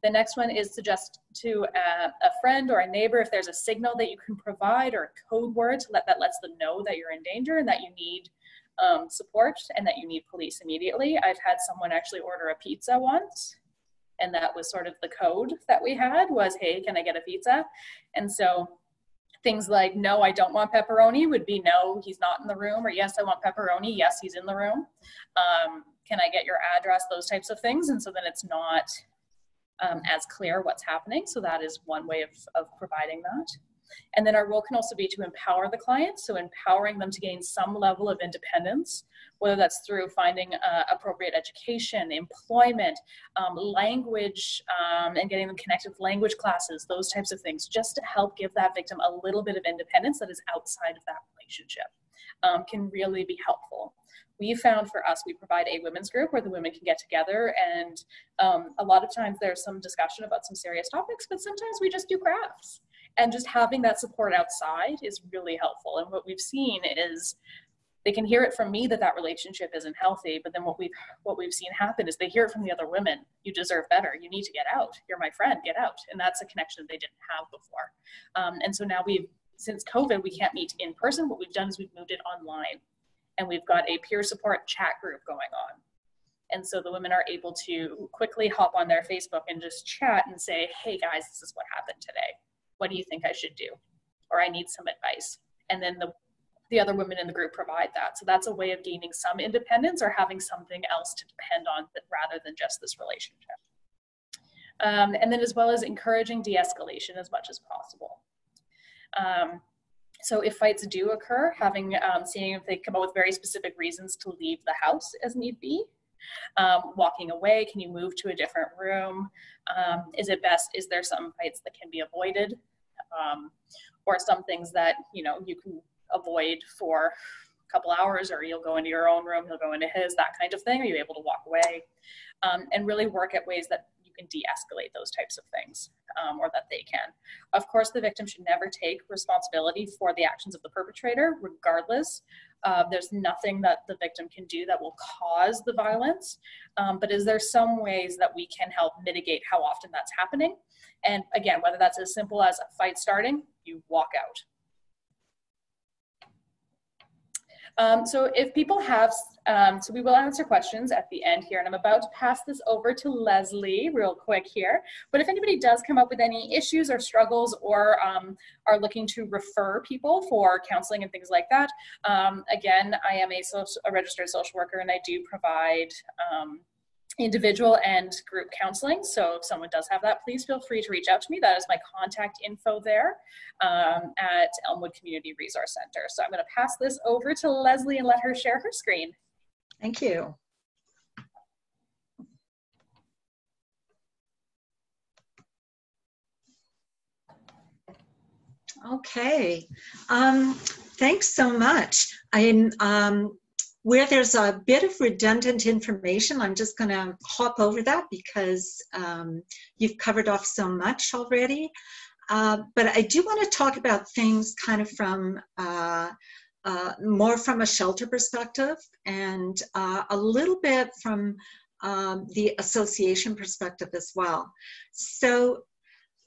The next one is suggest to a friend or a neighbor if there's a signal that you can provide or a code word that lets them know that you're in danger and that you need support and that you need police immediately. I've had someone actually order a pizza once, and that was sort of the code that we had was, hey, can I get a pizza? And so things like, no, I don't want pepperoni would be, no, he's not in the room, or yes, I want pepperoni, yes, he's in the room. Can I get your address? Those types of things. And so then it's not as clear what's happening. So that is one way of providing that. And then our role can also be to empower the client. So empowering them to gain some level of independence, whether that's through finding appropriate education, employment, language, and getting them connected with language classes, those types of things, just to help give that victim a little bit of independence that is outside of that relationship, can really be helpful. We found for us, we provide a women's group where the women can get together, and a lot of times there's some discussion about some serious topics, but sometimes we just do crafts. And just having that support outside is really helpful. And what we've seen is they can hear it from me that that relationship isn't healthy, but then what we've seen happen is they hear it from the other women. You deserve better. You need to get out. You're my friend. Get out. And that's a connection they didn't have before. And so now since COVID, we can't meet in person. What we've done is we've moved it online, and we've got a peer support chat group going on. And so the women are able to quickly hop on their Facebook and just chat and say, hey guys, this is what happened today. What do you think I should do? Or I need some advice. And then the other women in the group provide that. So that's a way of gaining some independence or having something else to depend on rather than just this relationship. And then as well as encouraging de-escalation as much as possible. So if fights do occur, seeing if they come up with very specific reasons to leave the house as need be. Walking away, can you move to a different room? Is there some fights that can be avoided? Or some things that, you can avoid for a couple hours, or you'll go into your own room, he'll go into his, that kind of thing. Are you able to walk away? And really work at ways that you can de-escalate those types of things, or that they can. Of course, the victim should never take responsibility for the actions of the perpetrator, regardless. There's nothing that the victim can do that will cause the violence, but is there some ways that we can help mitigate how often that's happening? And again, whether that's as simple as a fight starting, you walk out. So if people have, so we will answer questions at the end here, and I'm about to pass this over to Leslie real quick here. But if anybody does come up with any issues or struggles, or are looking to refer people for counseling and things like that, again, I am a registered social worker, and I do provide individual and group counseling. So if someone does have that, please feel free to reach out to me. That is my contact info there at Elmwood Community Resource Center. So I'm going to pass this over to Leslie and let her share her screen. Thank you. Okay, thanks so much. Where there's a bit of redundant information, I'm just going to hop over that because you've covered off so much already. But I do want to talk about things kind of from more from a shelter perspective, and a little bit from the association perspective as well. So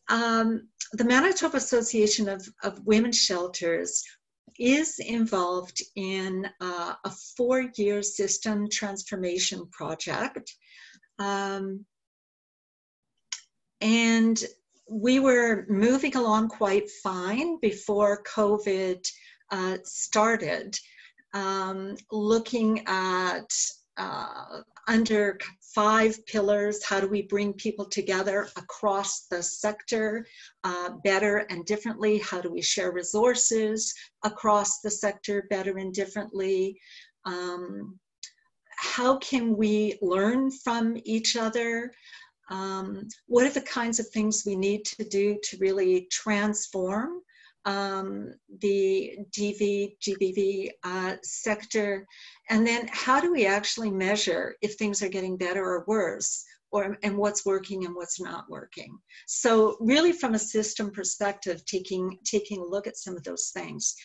the Manitoba Association of Women's Shelters is involved in a 4-year system transformation project. And we were moving along quite fine before COVID started, looking at under 5 pillars, how do we bring people together across the sector better and differently? How do we share resources across the sector better and differently? How can we learn from each other? What are the kinds of things we need to do to really transform the DV, GBV sector? And then how do we actually measure if things are getting better or worse, and what's working and what's not working? So really from a system perspective, taking a look at some of those things.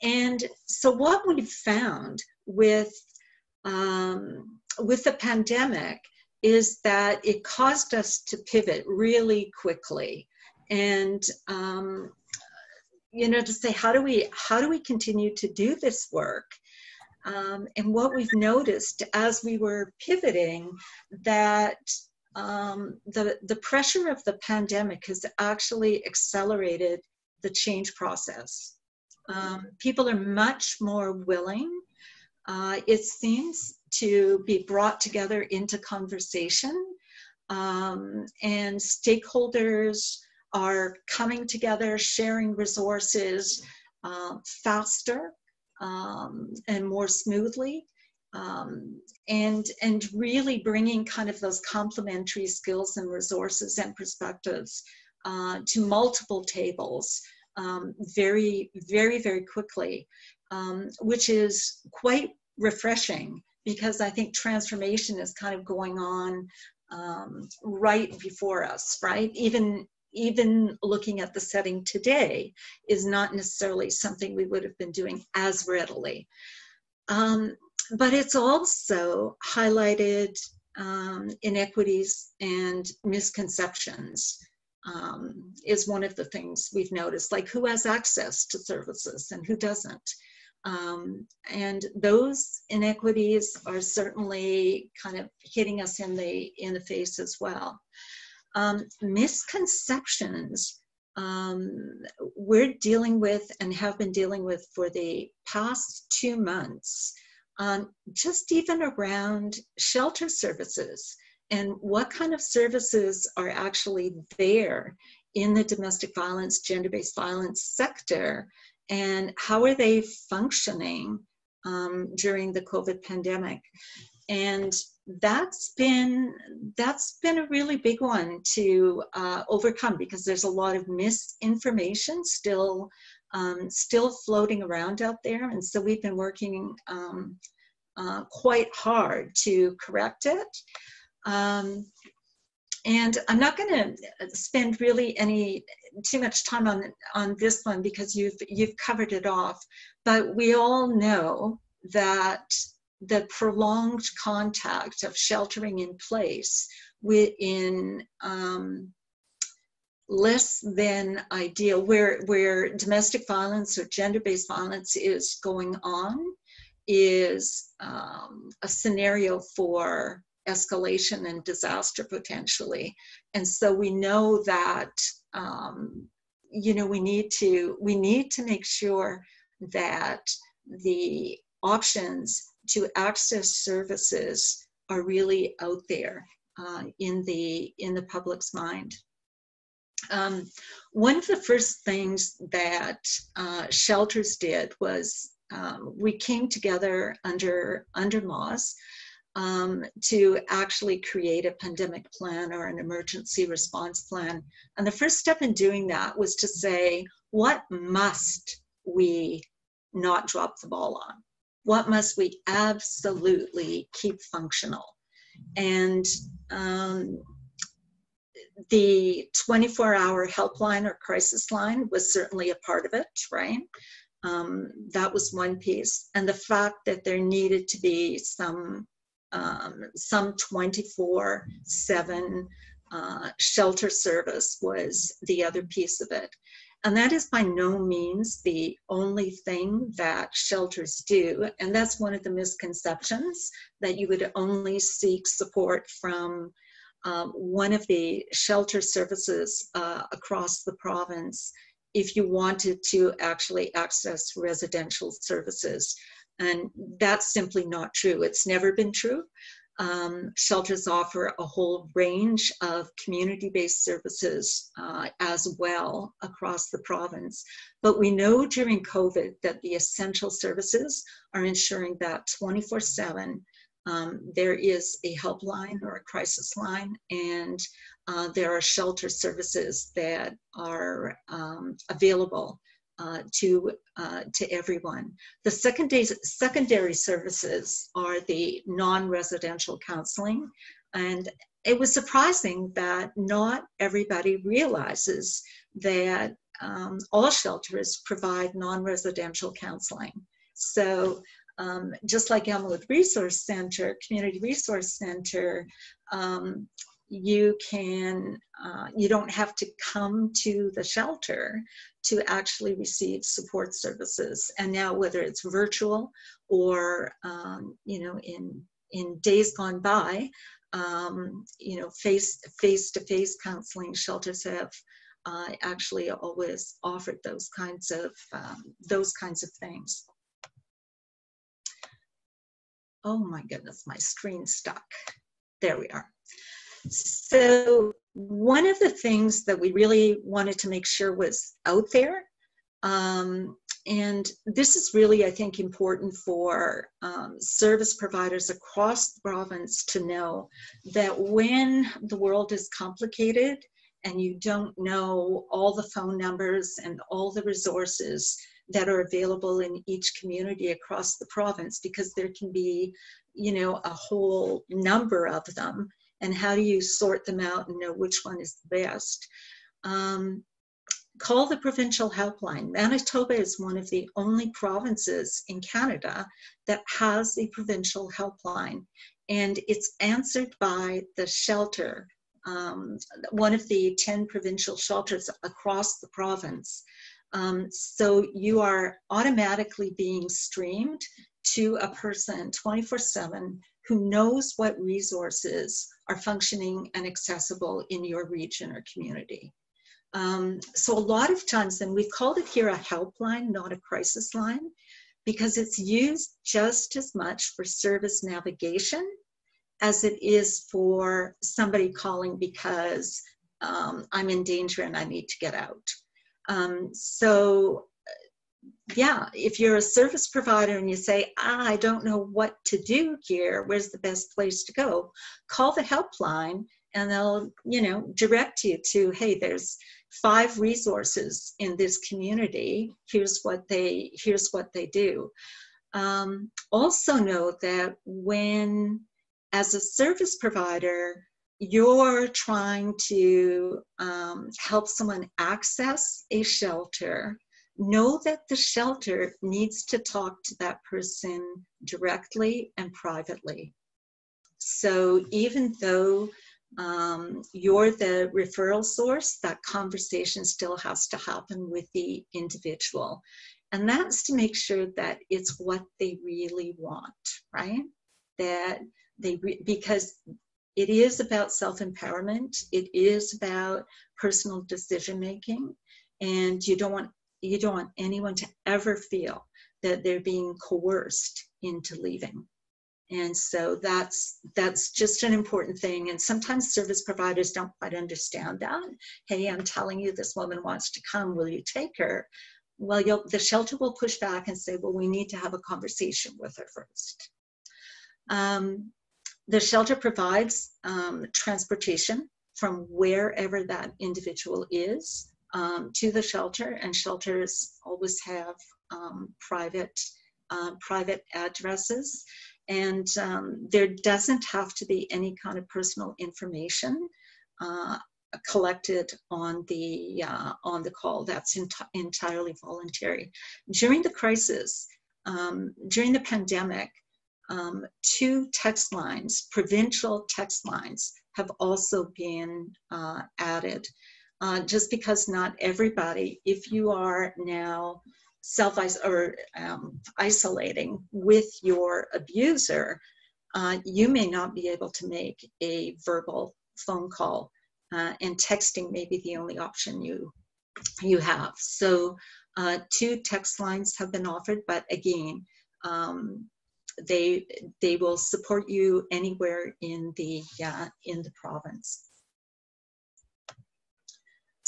And so what we've found with the pandemic is that it caused us to pivot really quickly, and to say, how do we continue to do this work? And what we've noticed as we were pivoting, that the pressure of the pandemic has actually accelerated the change process. People are much more willing, it seems, to be brought together into conversation, and stakeholders are coming together, sharing resources faster and more smoothly, and really bringing kind of those complementary skills and resources and perspectives to multiple tables very, very, very quickly, which is quite refreshing, because I think transformation is kind of going on right before us, right? Even looking at the setting today is not necessarily something we would have been doing as readily. But it's also highlighted inequities and misconceptions is one of the things we've noticed, like who has access to services and who doesn't. And those inequities are certainly kind of hitting us in the face as well. Misconceptions we're dealing with and have been dealing with for the past 2 months, just even around shelter services and what kind of services are actually there in the domestic violence, gender-based violence sector, and how are they functioning during the COVID pandemic. And that's been a really big one to overcome, because there's a lot of misinformation still floating around out there. And so we've been working quite hard to correct it. And I'm not going to spend really too much time on this one, because you've covered it off. But we all know that the prolonged contact of sheltering in place within less than ideal, where domestic violence or gender-based violence is going on, is a scenario for escalation and disaster potentially. And so we know that we need to make sure that the options to access services are really out there in the public's mind. One of the first things that shelters did was we came together under MAWS to actually create a pandemic plan or an emergency response plan. And the first step in doing that was to say, what must we not drop the ball on? What must we absolutely keep functional? And the 24-hour helpline or crisis line was certainly a part of it, right? That was one piece. And the fact that there needed to be some 24/7 shelter service was the other piece of it. And that is by no means the only thing that shelters do. And that's one of the misconceptions, that you would only seek support from one of the shelter services across the province if you wanted to actually access residential services. And that's simply not true. It's never been true. Shelters offer a whole range of community-based services as well across the province. But we know during COVID that the essential services are ensuring that 24/7 there is a helpline or a crisis line, and there are shelter services that are available to everyone. The secondary services are the non-residential counseling, and it was surprising that not everybody realizes that all shelters provide non-residential counseling. So just like Elmwood Resource Center, Community Resource Center, you don't have to come to the shelter to actually receive support services. And now, whether it's virtual or in days gone by, face-to-face counseling, shelters have actually always offered those kinds of things. Oh my goodness, my screen's stuck. There we are. So one of the things that we really wanted to make sure was out there, and this is really, I think, important for service providers across the province to know, that when the world is complicated and you don't know all the phone numbers and all the resources that are available in each community across the province, because there can be, a whole number of them, and how do you sort them out and know which one is the best? Call the Provincial Helpline. Manitoba is one of the only provinces in Canada that has a Provincial Helpline, and it's answered by the shelter, one of the 10 provincial shelters across the province. So you are automatically being streamed to a person 24/7 who knows what resources are functioning and accessible in your region or community. So a lot of times, and we've called it here a helpline, not a crisis line, because it's used just as much for service navigation as it is for somebody calling because I'm in danger and I need to get out. So yeah, if you're a service provider and you say, I don't know what to do here, where's the best place to go? Call the helpline and they'll, you know, direct you to, hey, there's 5 resources in this community. Here's what they do. Also know that when, as a service provider, you're trying to help someone access a shelter, know that the shelter needs to talk to that person directly and privately. So even though you're the referral source, that conversation still has to happen with the individual. And that's to make sure that it's what they really want, right? That because it is about self-empowerment, it is about personal decision-making, and you don't want anyone to ever feel that they're being coerced into leaving. And so that's just an important thing. And sometimes service providers don't quite understand that. Hey, I'm telling you this woman wants to come, will you take her? Well, the shelter will push back and say, well, we need to have a conversation with her first. The shelter provides transportation from wherever that individual is to the shelter, and shelters always have private addresses, and there doesn't have to be any kind of personal information collected on the call. That's entirely voluntary. During the crisis, during the pandemic, 2 text lines, provincial text lines, have also been added. Just because not everybody, if you are now isolating with your abuser, you may not be able to make a verbal phone call, and texting may be the only option you have. So 2 text lines have been offered, but again, they will support you anywhere in the province.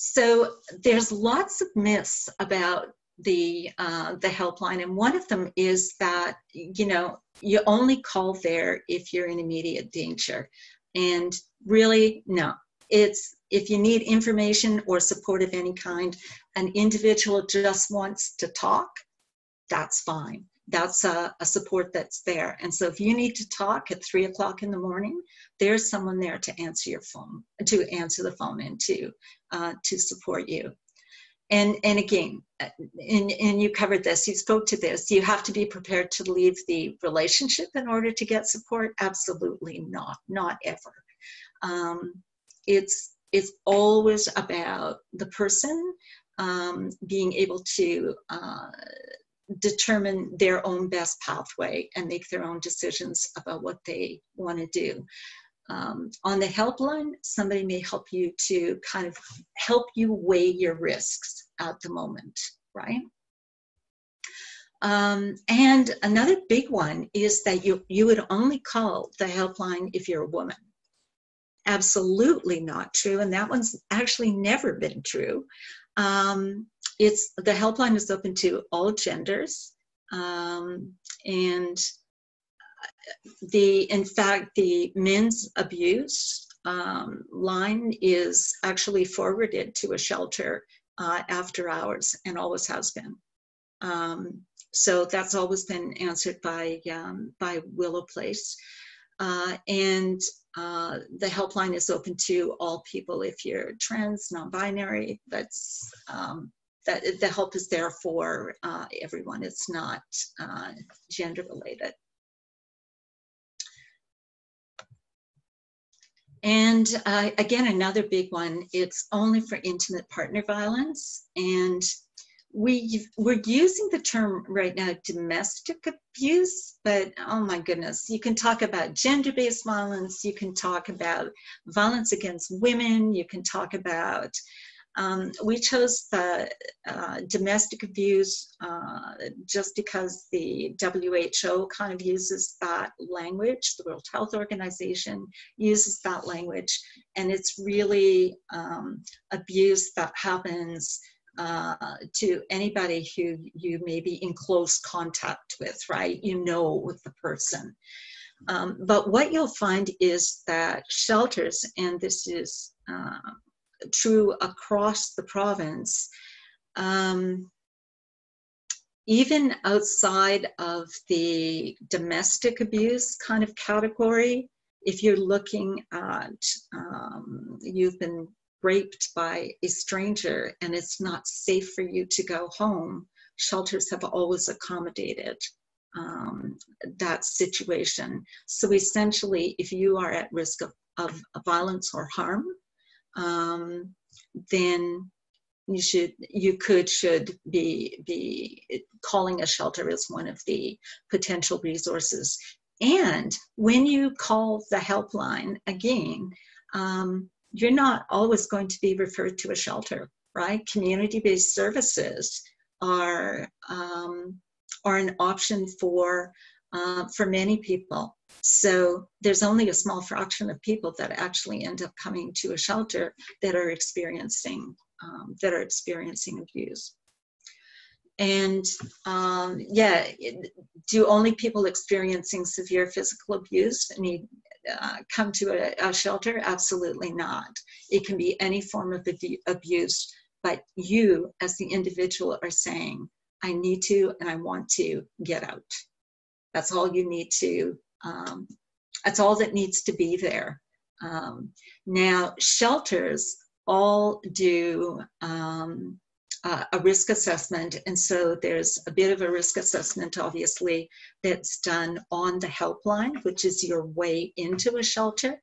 So there's lots of myths about the helpline, and one of them is that, you know, you only call there if you're in immediate danger. And really, no. It's if you need information or support of any kind, an individual just wants to talk, that's fine. That's a support that's there. And so if you need to talk at 3 o'clock in the morning, there's someone there to answer your phone, to answer the phone and to support you. And again, and you covered this, you spoke to this, you have to be prepared to leave the relationship in order to get support? Absolutely not ever. It's always about the person being able to determine their own best pathway and make their own decisions about what they want to do. On the helpline, somebody may help you to kind of help you weigh your risks at the moment, right? And another big one is that you would only call the helpline if you're a woman. Absolutely not true, and that one's actually never been true. The helpline is open to all genders, and in fact, the men's abuse line is actually forwarded to a shelter after hours, and always has been. So that's always been answered by Willow Place, and the helpline is open to all people. If you're trans, non-binary, that's the help is there for everyone. It's not gender related. And again, another big one, it's only for intimate partner violence. And we're using the term right now, domestic abuse, but oh my goodness, you can talk about gender-based violence, you can talk about violence against women, you can talk about, we chose the domestic abuse just because the WHO kind of uses that language, the World Health Organization uses that language, and it's really abuse that happens to anybody who you may be in close contact with, right? You know the person. But what you'll find is that shelters, and this is true across the province, even outside of the domestic abuse kind of category, if you're looking at, you've been raped by a stranger and it's not safe for you to go home, shelters have always accommodated that situation. So essentially, if you are at risk of violence or harm, then you should be calling a shelter as one of the potential resources. And when you call the helpline, again, you're not always going to be referred to a shelter, right? Community-based services are an option for many people. So there's only a small fraction of people that actually end up coming to a shelter that are experiencing abuse. And do only people experiencing severe physical abuse need come to a shelter? Absolutely not. It can be any form of abuse, but you as the individual are saying, I need to and I want to get out. That's all you need to, that's all that needs to be there. Now, shelters all do a risk assessment, and so there's a bit of a risk assessment, obviously, that's done on the helpline, which is your way into a shelter.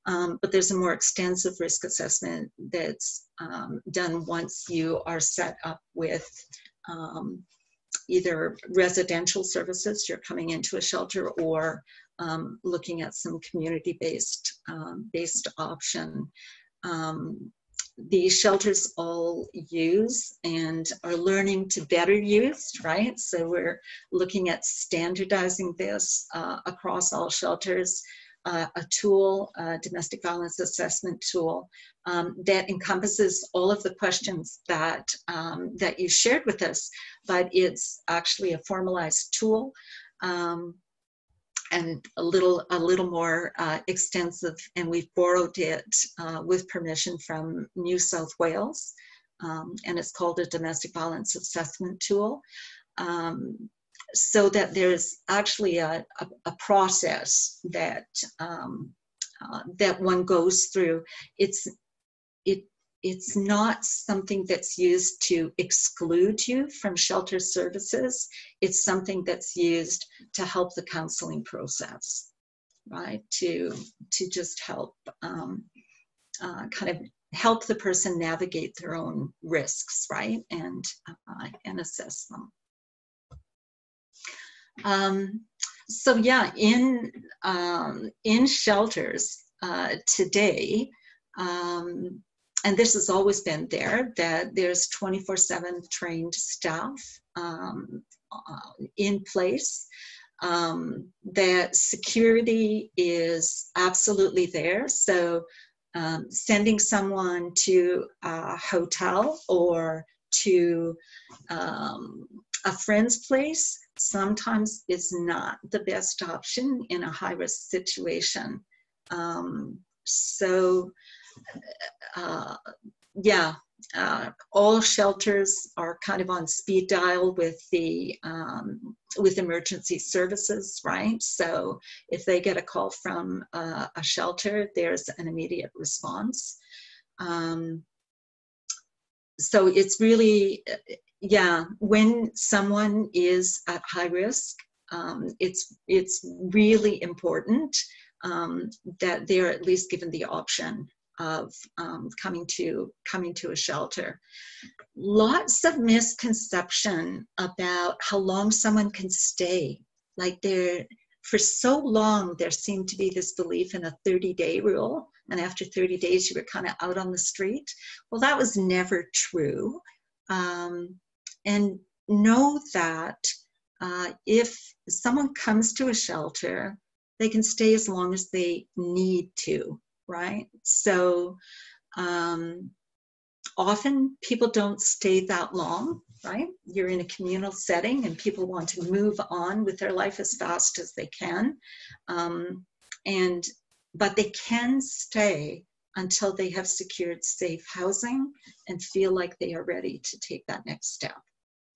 But there's a more extensive risk assessment that's done once you are set up with either residential services, you're coming into a shelter, or looking at some community-based option. These shelters all use and are learning to better use, right? So we're looking at standardizing this across all shelters. A tool, a domestic violence assessment tool that encompasses all of the questions that you shared with us, but it's actually a formalized tool and a little more extensive, and we've borrowed it with permission from New South Wales, and it's called a domestic violence assessment tool. So that there's actually a process that that one goes through. It's not something that's used to exclude you from shelter services. It's something that's used to help the counseling process, right? To just help kind of help the person navigate their own risks, right? And assess them. So yeah, in shelters today, and this has always been there, that there's 24/7 trained staff in place, that security is absolutely there. So sending someone to a hotel or to a friend's place sometimes is not the best option in a high-risk situation. All shelters are kind of on speed dial with the with emergency services, right? So if they get a call from a shelter, there's an immediate response. So it's really, when someone is at high risk, it's really important that they're at least given the option of coming to a shelter. Lots of misconception about how long someone can stay. Like for so long, there seemed to be this belief in a 30-day rule, and after 30 days, you were kind of out on the street. Well, that was never true. And know that if someone comes to a shelter, they can stay as long as they need to, right? So Often people don't stay that long, right? You're in a communal setting and people want to move on with their life as fast as they can. But they can stay until they have secured safe housing and feel like they are ready to take that next step.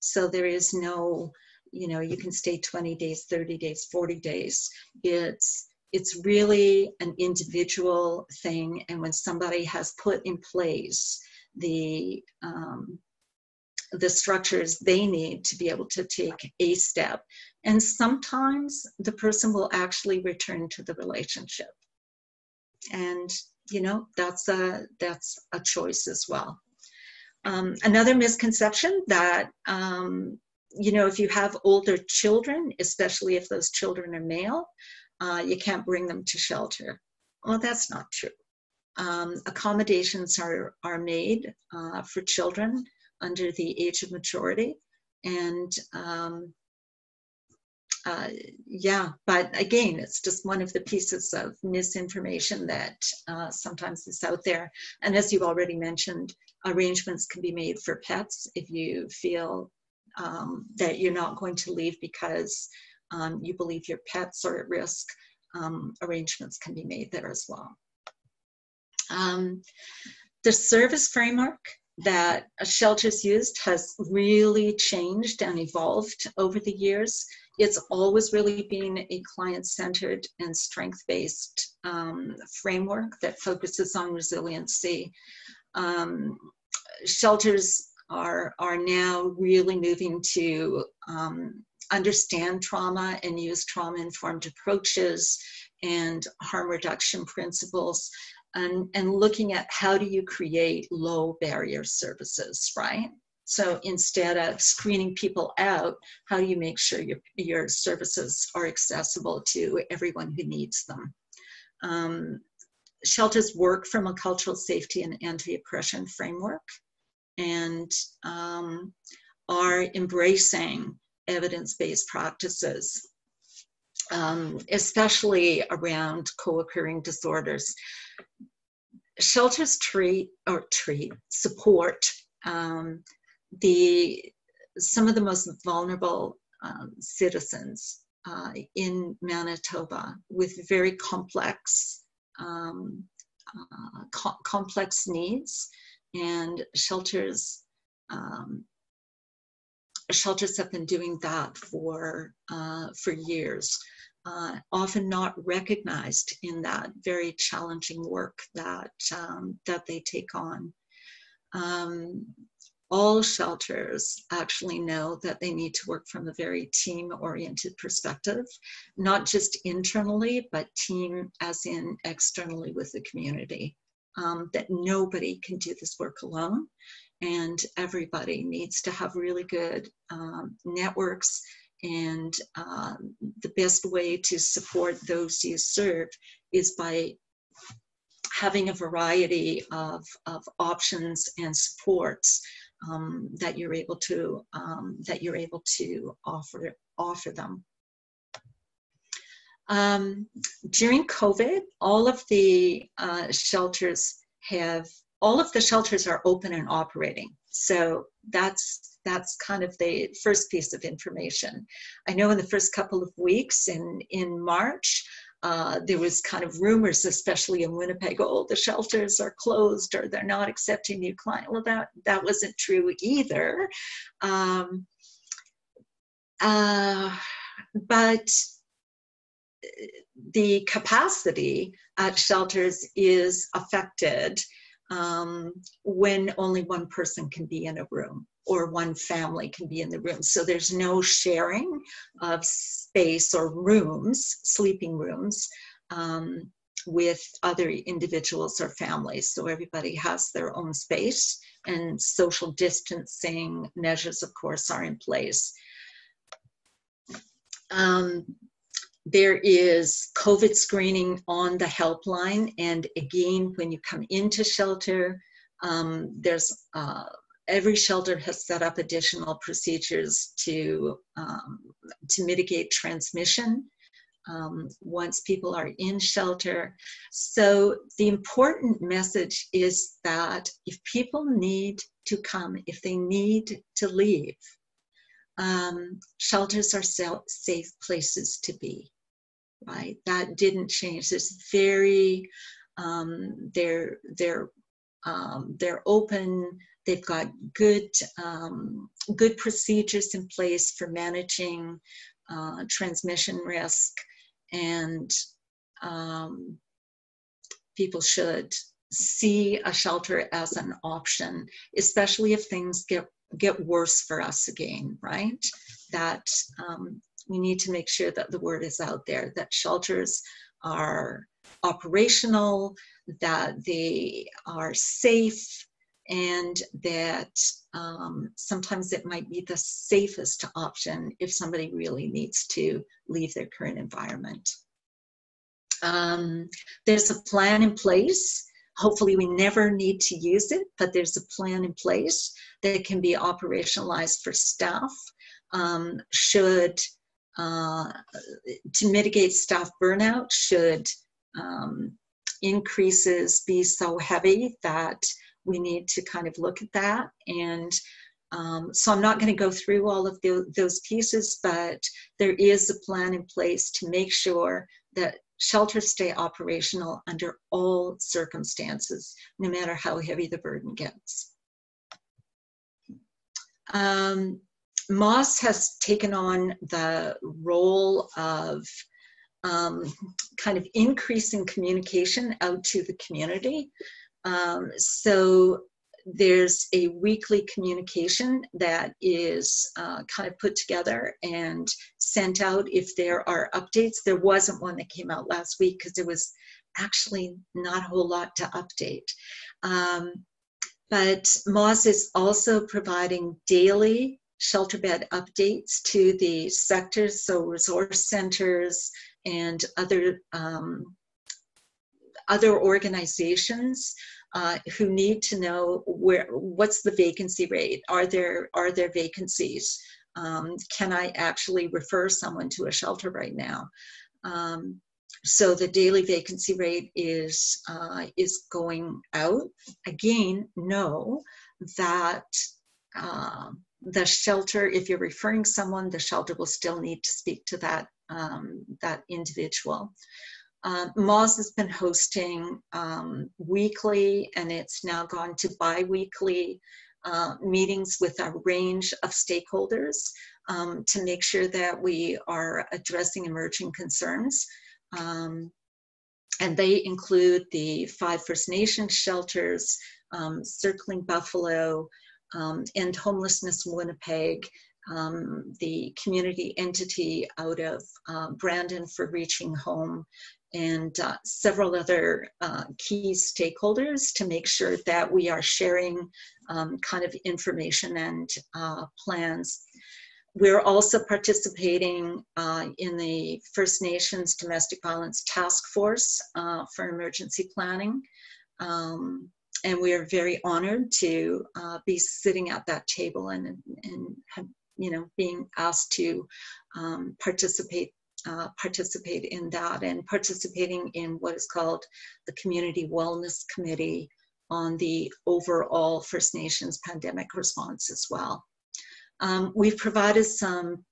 So there is no, you can stay 20 days, 30 days, 40 days. It's really an individual thing. And when somebody has put in place the structures they need to be able to take a step, and sometimes the person will actually return to the relationship. And that's a choice as well. Another misconception that if you have older children, especially if those children are male, you can't bring them to shelter. Well, that's not true. Accommodations are made for children under the age of maturity, and but again, it's just one of the pieces of misinformation that sometimes is out there. And as you already mentioned, arrangements can be made for pets if you feel that you're not going to leave because you believe your pets are at risk. Arrangements can be made there as well. The service framework that shelters used has really changed and evolved over the years. It's always really been a client-centered and strength-based framework that focuses on resiliency. Shelters are now really moving to understand trauma and use trauma-informed approaches and harm reduction principles, and looking at how do you create low barrier services, right? So instead of screening people out, how do you make sure your services are accessible to everyone who needs them? Shelters work from a cultural safety and anti-oppression framework, and are embracing evidence-based practices, especially around co-occurring disorders. Shelters support some of the most vulnerable citizens in Manitoba with very complex needs, and shelters have been doing that for years. Often not recognized in that very challenging work that they take on. All shelters actually know that they need to work from a very team-oriented perspective, not just internally, but team as in externally with the community. That nobody can do this work alone, and everybody needs to have really good networks. And the best way to support those you serve is by having a variety of options and supports that you're able to offer them. During COVID, all of the shelters are open and operating. So that's kind of the first piece of information. I know in the first couple of weeks in March, there was kind of rumors, especially in Winnipeg, oh, the shelters are closed or they're not accepting new clients. Well, that wasn't true either. But the capacity at shelters is affected when only one person can be in a room or one family can be in the room. So there's no sharing of space or rooms, sleeping rooms, with other individuals or families. So everybody has their own space, and social distancing measures, of course, are in place. There is COVID screening on the helpline, and again, when you come into shelter, every shelter has set up additional procedures to mitigate transmission. once people are in shelter. So the important message is that if people need to come, if they need to leave, shelters are safe places to be, right? That didn't change. It's very, they're open. They've got good procedures in place for managing transmission risk, and people should see a shelter as an option, especially if things get worse for us again, right? That we need to make sure that the word is out there, that shelters are operational, that they are safe, and that sometimes it might be the safest option if somebody really needs to leave their current environment. There's a plan in place. Hopefully we never need to use it, but there's a plan in place that can be operationalized for staff to mitigate staff burnout should increases be so heavy that we need to kind of look at that. And so I'm not going to go through all of those pieces, but there is a plan in place to make sure that shelters stay operational under all circumstances, no matter how heavy the burden gets. MOS has taken on the role of kind of increasing communication out to the community. So there's a weekly communication that is kind of put together and sent out if there are updates. There wasn't one that came out last week because there was actually not a whole lot to update. But MOS is also providing daily shelter bed updates to the sectors, so resource centers and other organizations who need to know what's the vacancy rate. Are there vacancies? Can I actually refer someone to a shelter right now? So the daily vacancy rate is going out. Again, know that the shelter, if you're referring someone, the shelter will still need to speak to that individual. MOS has been hosting weekly, and it's now gone to bi-weekly meetings with a range of stakeholders to make sure that we are addressing emerging concerns. And they include the 5 First Nations shelters, Circling Buffalo, End Homelessness Winnipeg, the community entity out of Brandon for Reaching Home, and several other key stakeholders to make sure that we are sharing kind of information and plans. We're also participating in the First Nations Domestic Violence Task Force for emergency planning. And we are very honored to be sitting at that table and being asked to participate in that, and participating in what is called the Community Wellness Committee on the overall First Nations pandemic response as well. We've provided some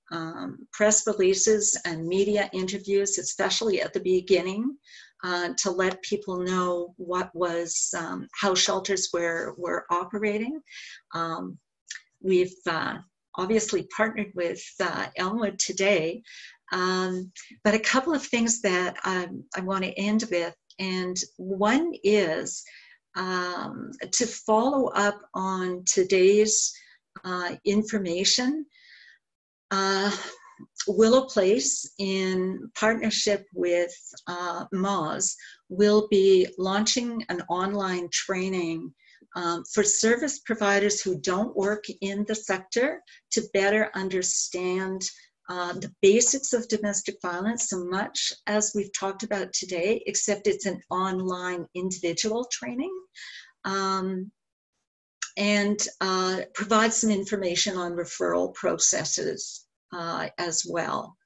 press releases and media interviews, especially at the beginning, to let people know what was, how shelters were operating. We've obviously partnered with Elmwood today, but a couple of things that I want to end with, and one is to follow up on today's information. Willow Place, in partnership with MOS, will be launching an online training for service providers who don't work in the sector to better understand the basics of domestic violence, so much as we've talked about today, except it's an online individual training. And provide some information on referral processes as well.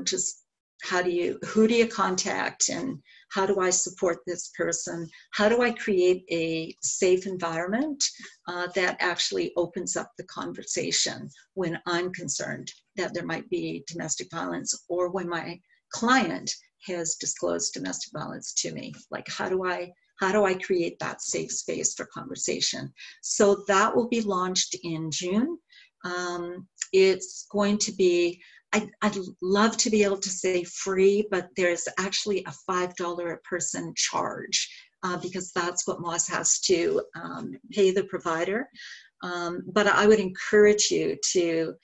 Just who do you contact, and how do I support this person? How do I create a safe environment that actually opens up the conversation when I'm concerned that there might be domestic violence, or when my client has disclosed domestic violence to me? Like, how do I create that safe space for conversation? So that will be launched in June. It's going to be, I'd love to be able to say free, but there's actually a $5 a person charge because that's what Moss has to pay the provider. But I would encourage you to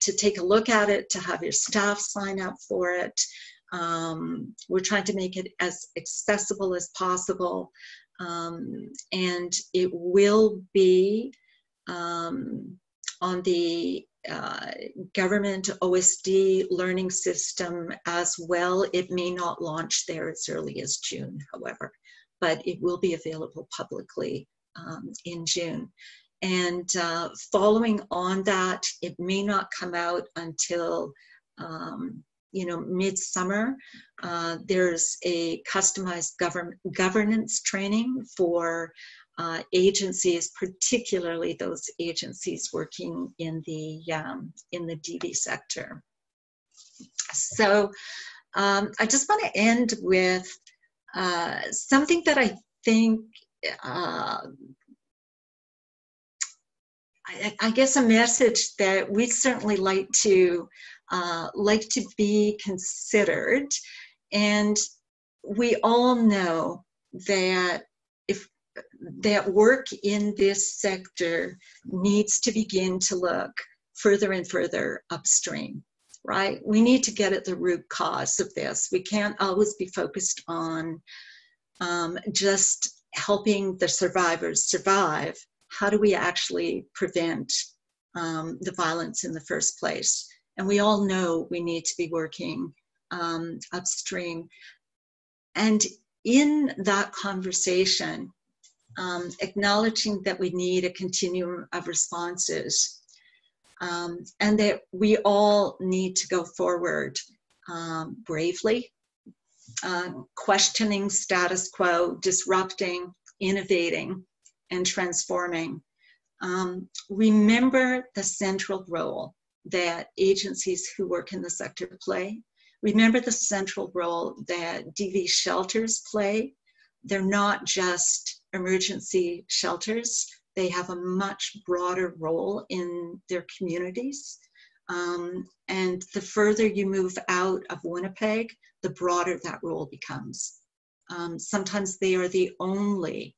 take a look at it, to have your staff sign up for it. We're trying to make it as accessible as possible, and it will be on the government OSD learning system as well. It may not launch there as early as June, however, but it will be available publicly in June. And following on that, it may not come out until midsummer. There's a customized governance training for agencies, particularly those agencies working in the DV sector. So I just want to end with something that I think, I guess, a message that we'd certainly like to be considered. And we all know that that work in this sector needs to begin to look further and further upstream, right? We need to get at the root cause of this. We can't always be focused on just helping the survivors survive. How do we actually prevent the violence in the first place? And we all know we need to be working upstream. And in that conversation, acknowledging that we need a continuum of responses, and that we all need to go forward bravely, questioning status quo, disrupting, innovating, and transforming. Remember the central role that agencies who work in the sector play. Remember the central role that DV shelters play. They're not just emergency shelters. They have a much broader role in their communities. And the further you move out of Winnipeg, the broader that role becomes. Sometimes they are the only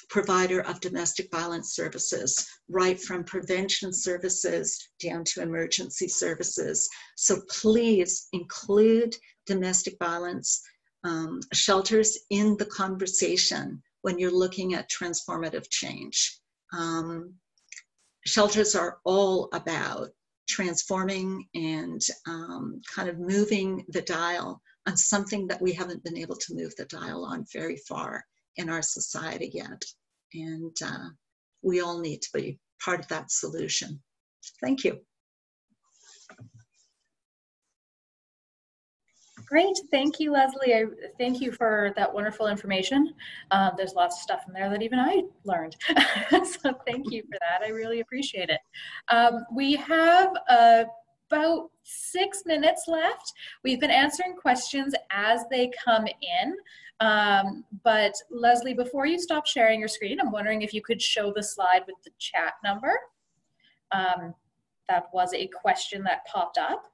provider of domestic violence services, right from prevention services down to emergency services. So please include domestic violence shelters in the conversation when you're looking at transformative change. Shelters are all about transforming and kind of moving the dial on something that we haven't been able to move the dial on very far in our society yet. And we all need to be part of that solution. Thank you. Great, thank you, Leslie. Thank you for that wonderful information. There's lots of stuff in there that even I learned. So thank you for that, I really appreciate it. We have about 6 minutes left. We've been answering questions as they come in. But Leslie, before you stop sharing your screen, I'm wondering if you could show the slide with the chat number. That was a question that popped up.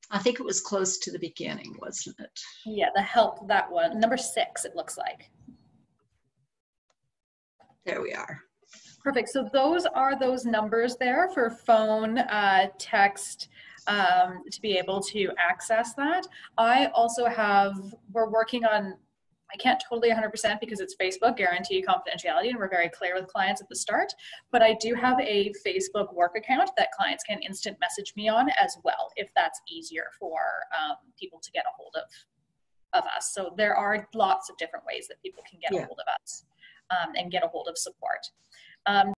I think it was close to the beginning, wasn't it? Yeah, the help, that one. Number 6, it looks like. There we are. Perfect. So those are those numbers there for phone, text, to be able to access that. I also have, we're working on, I can't totally 100% because it's Facebook, guarantee confidentiality, and we're very clear with clients at the start, but I do have a Facebook work account that clients can instant message me on as well, if that's easier for people to get a hold of us. So there are lots of different ways that people can get a hold of us and get a hold of support.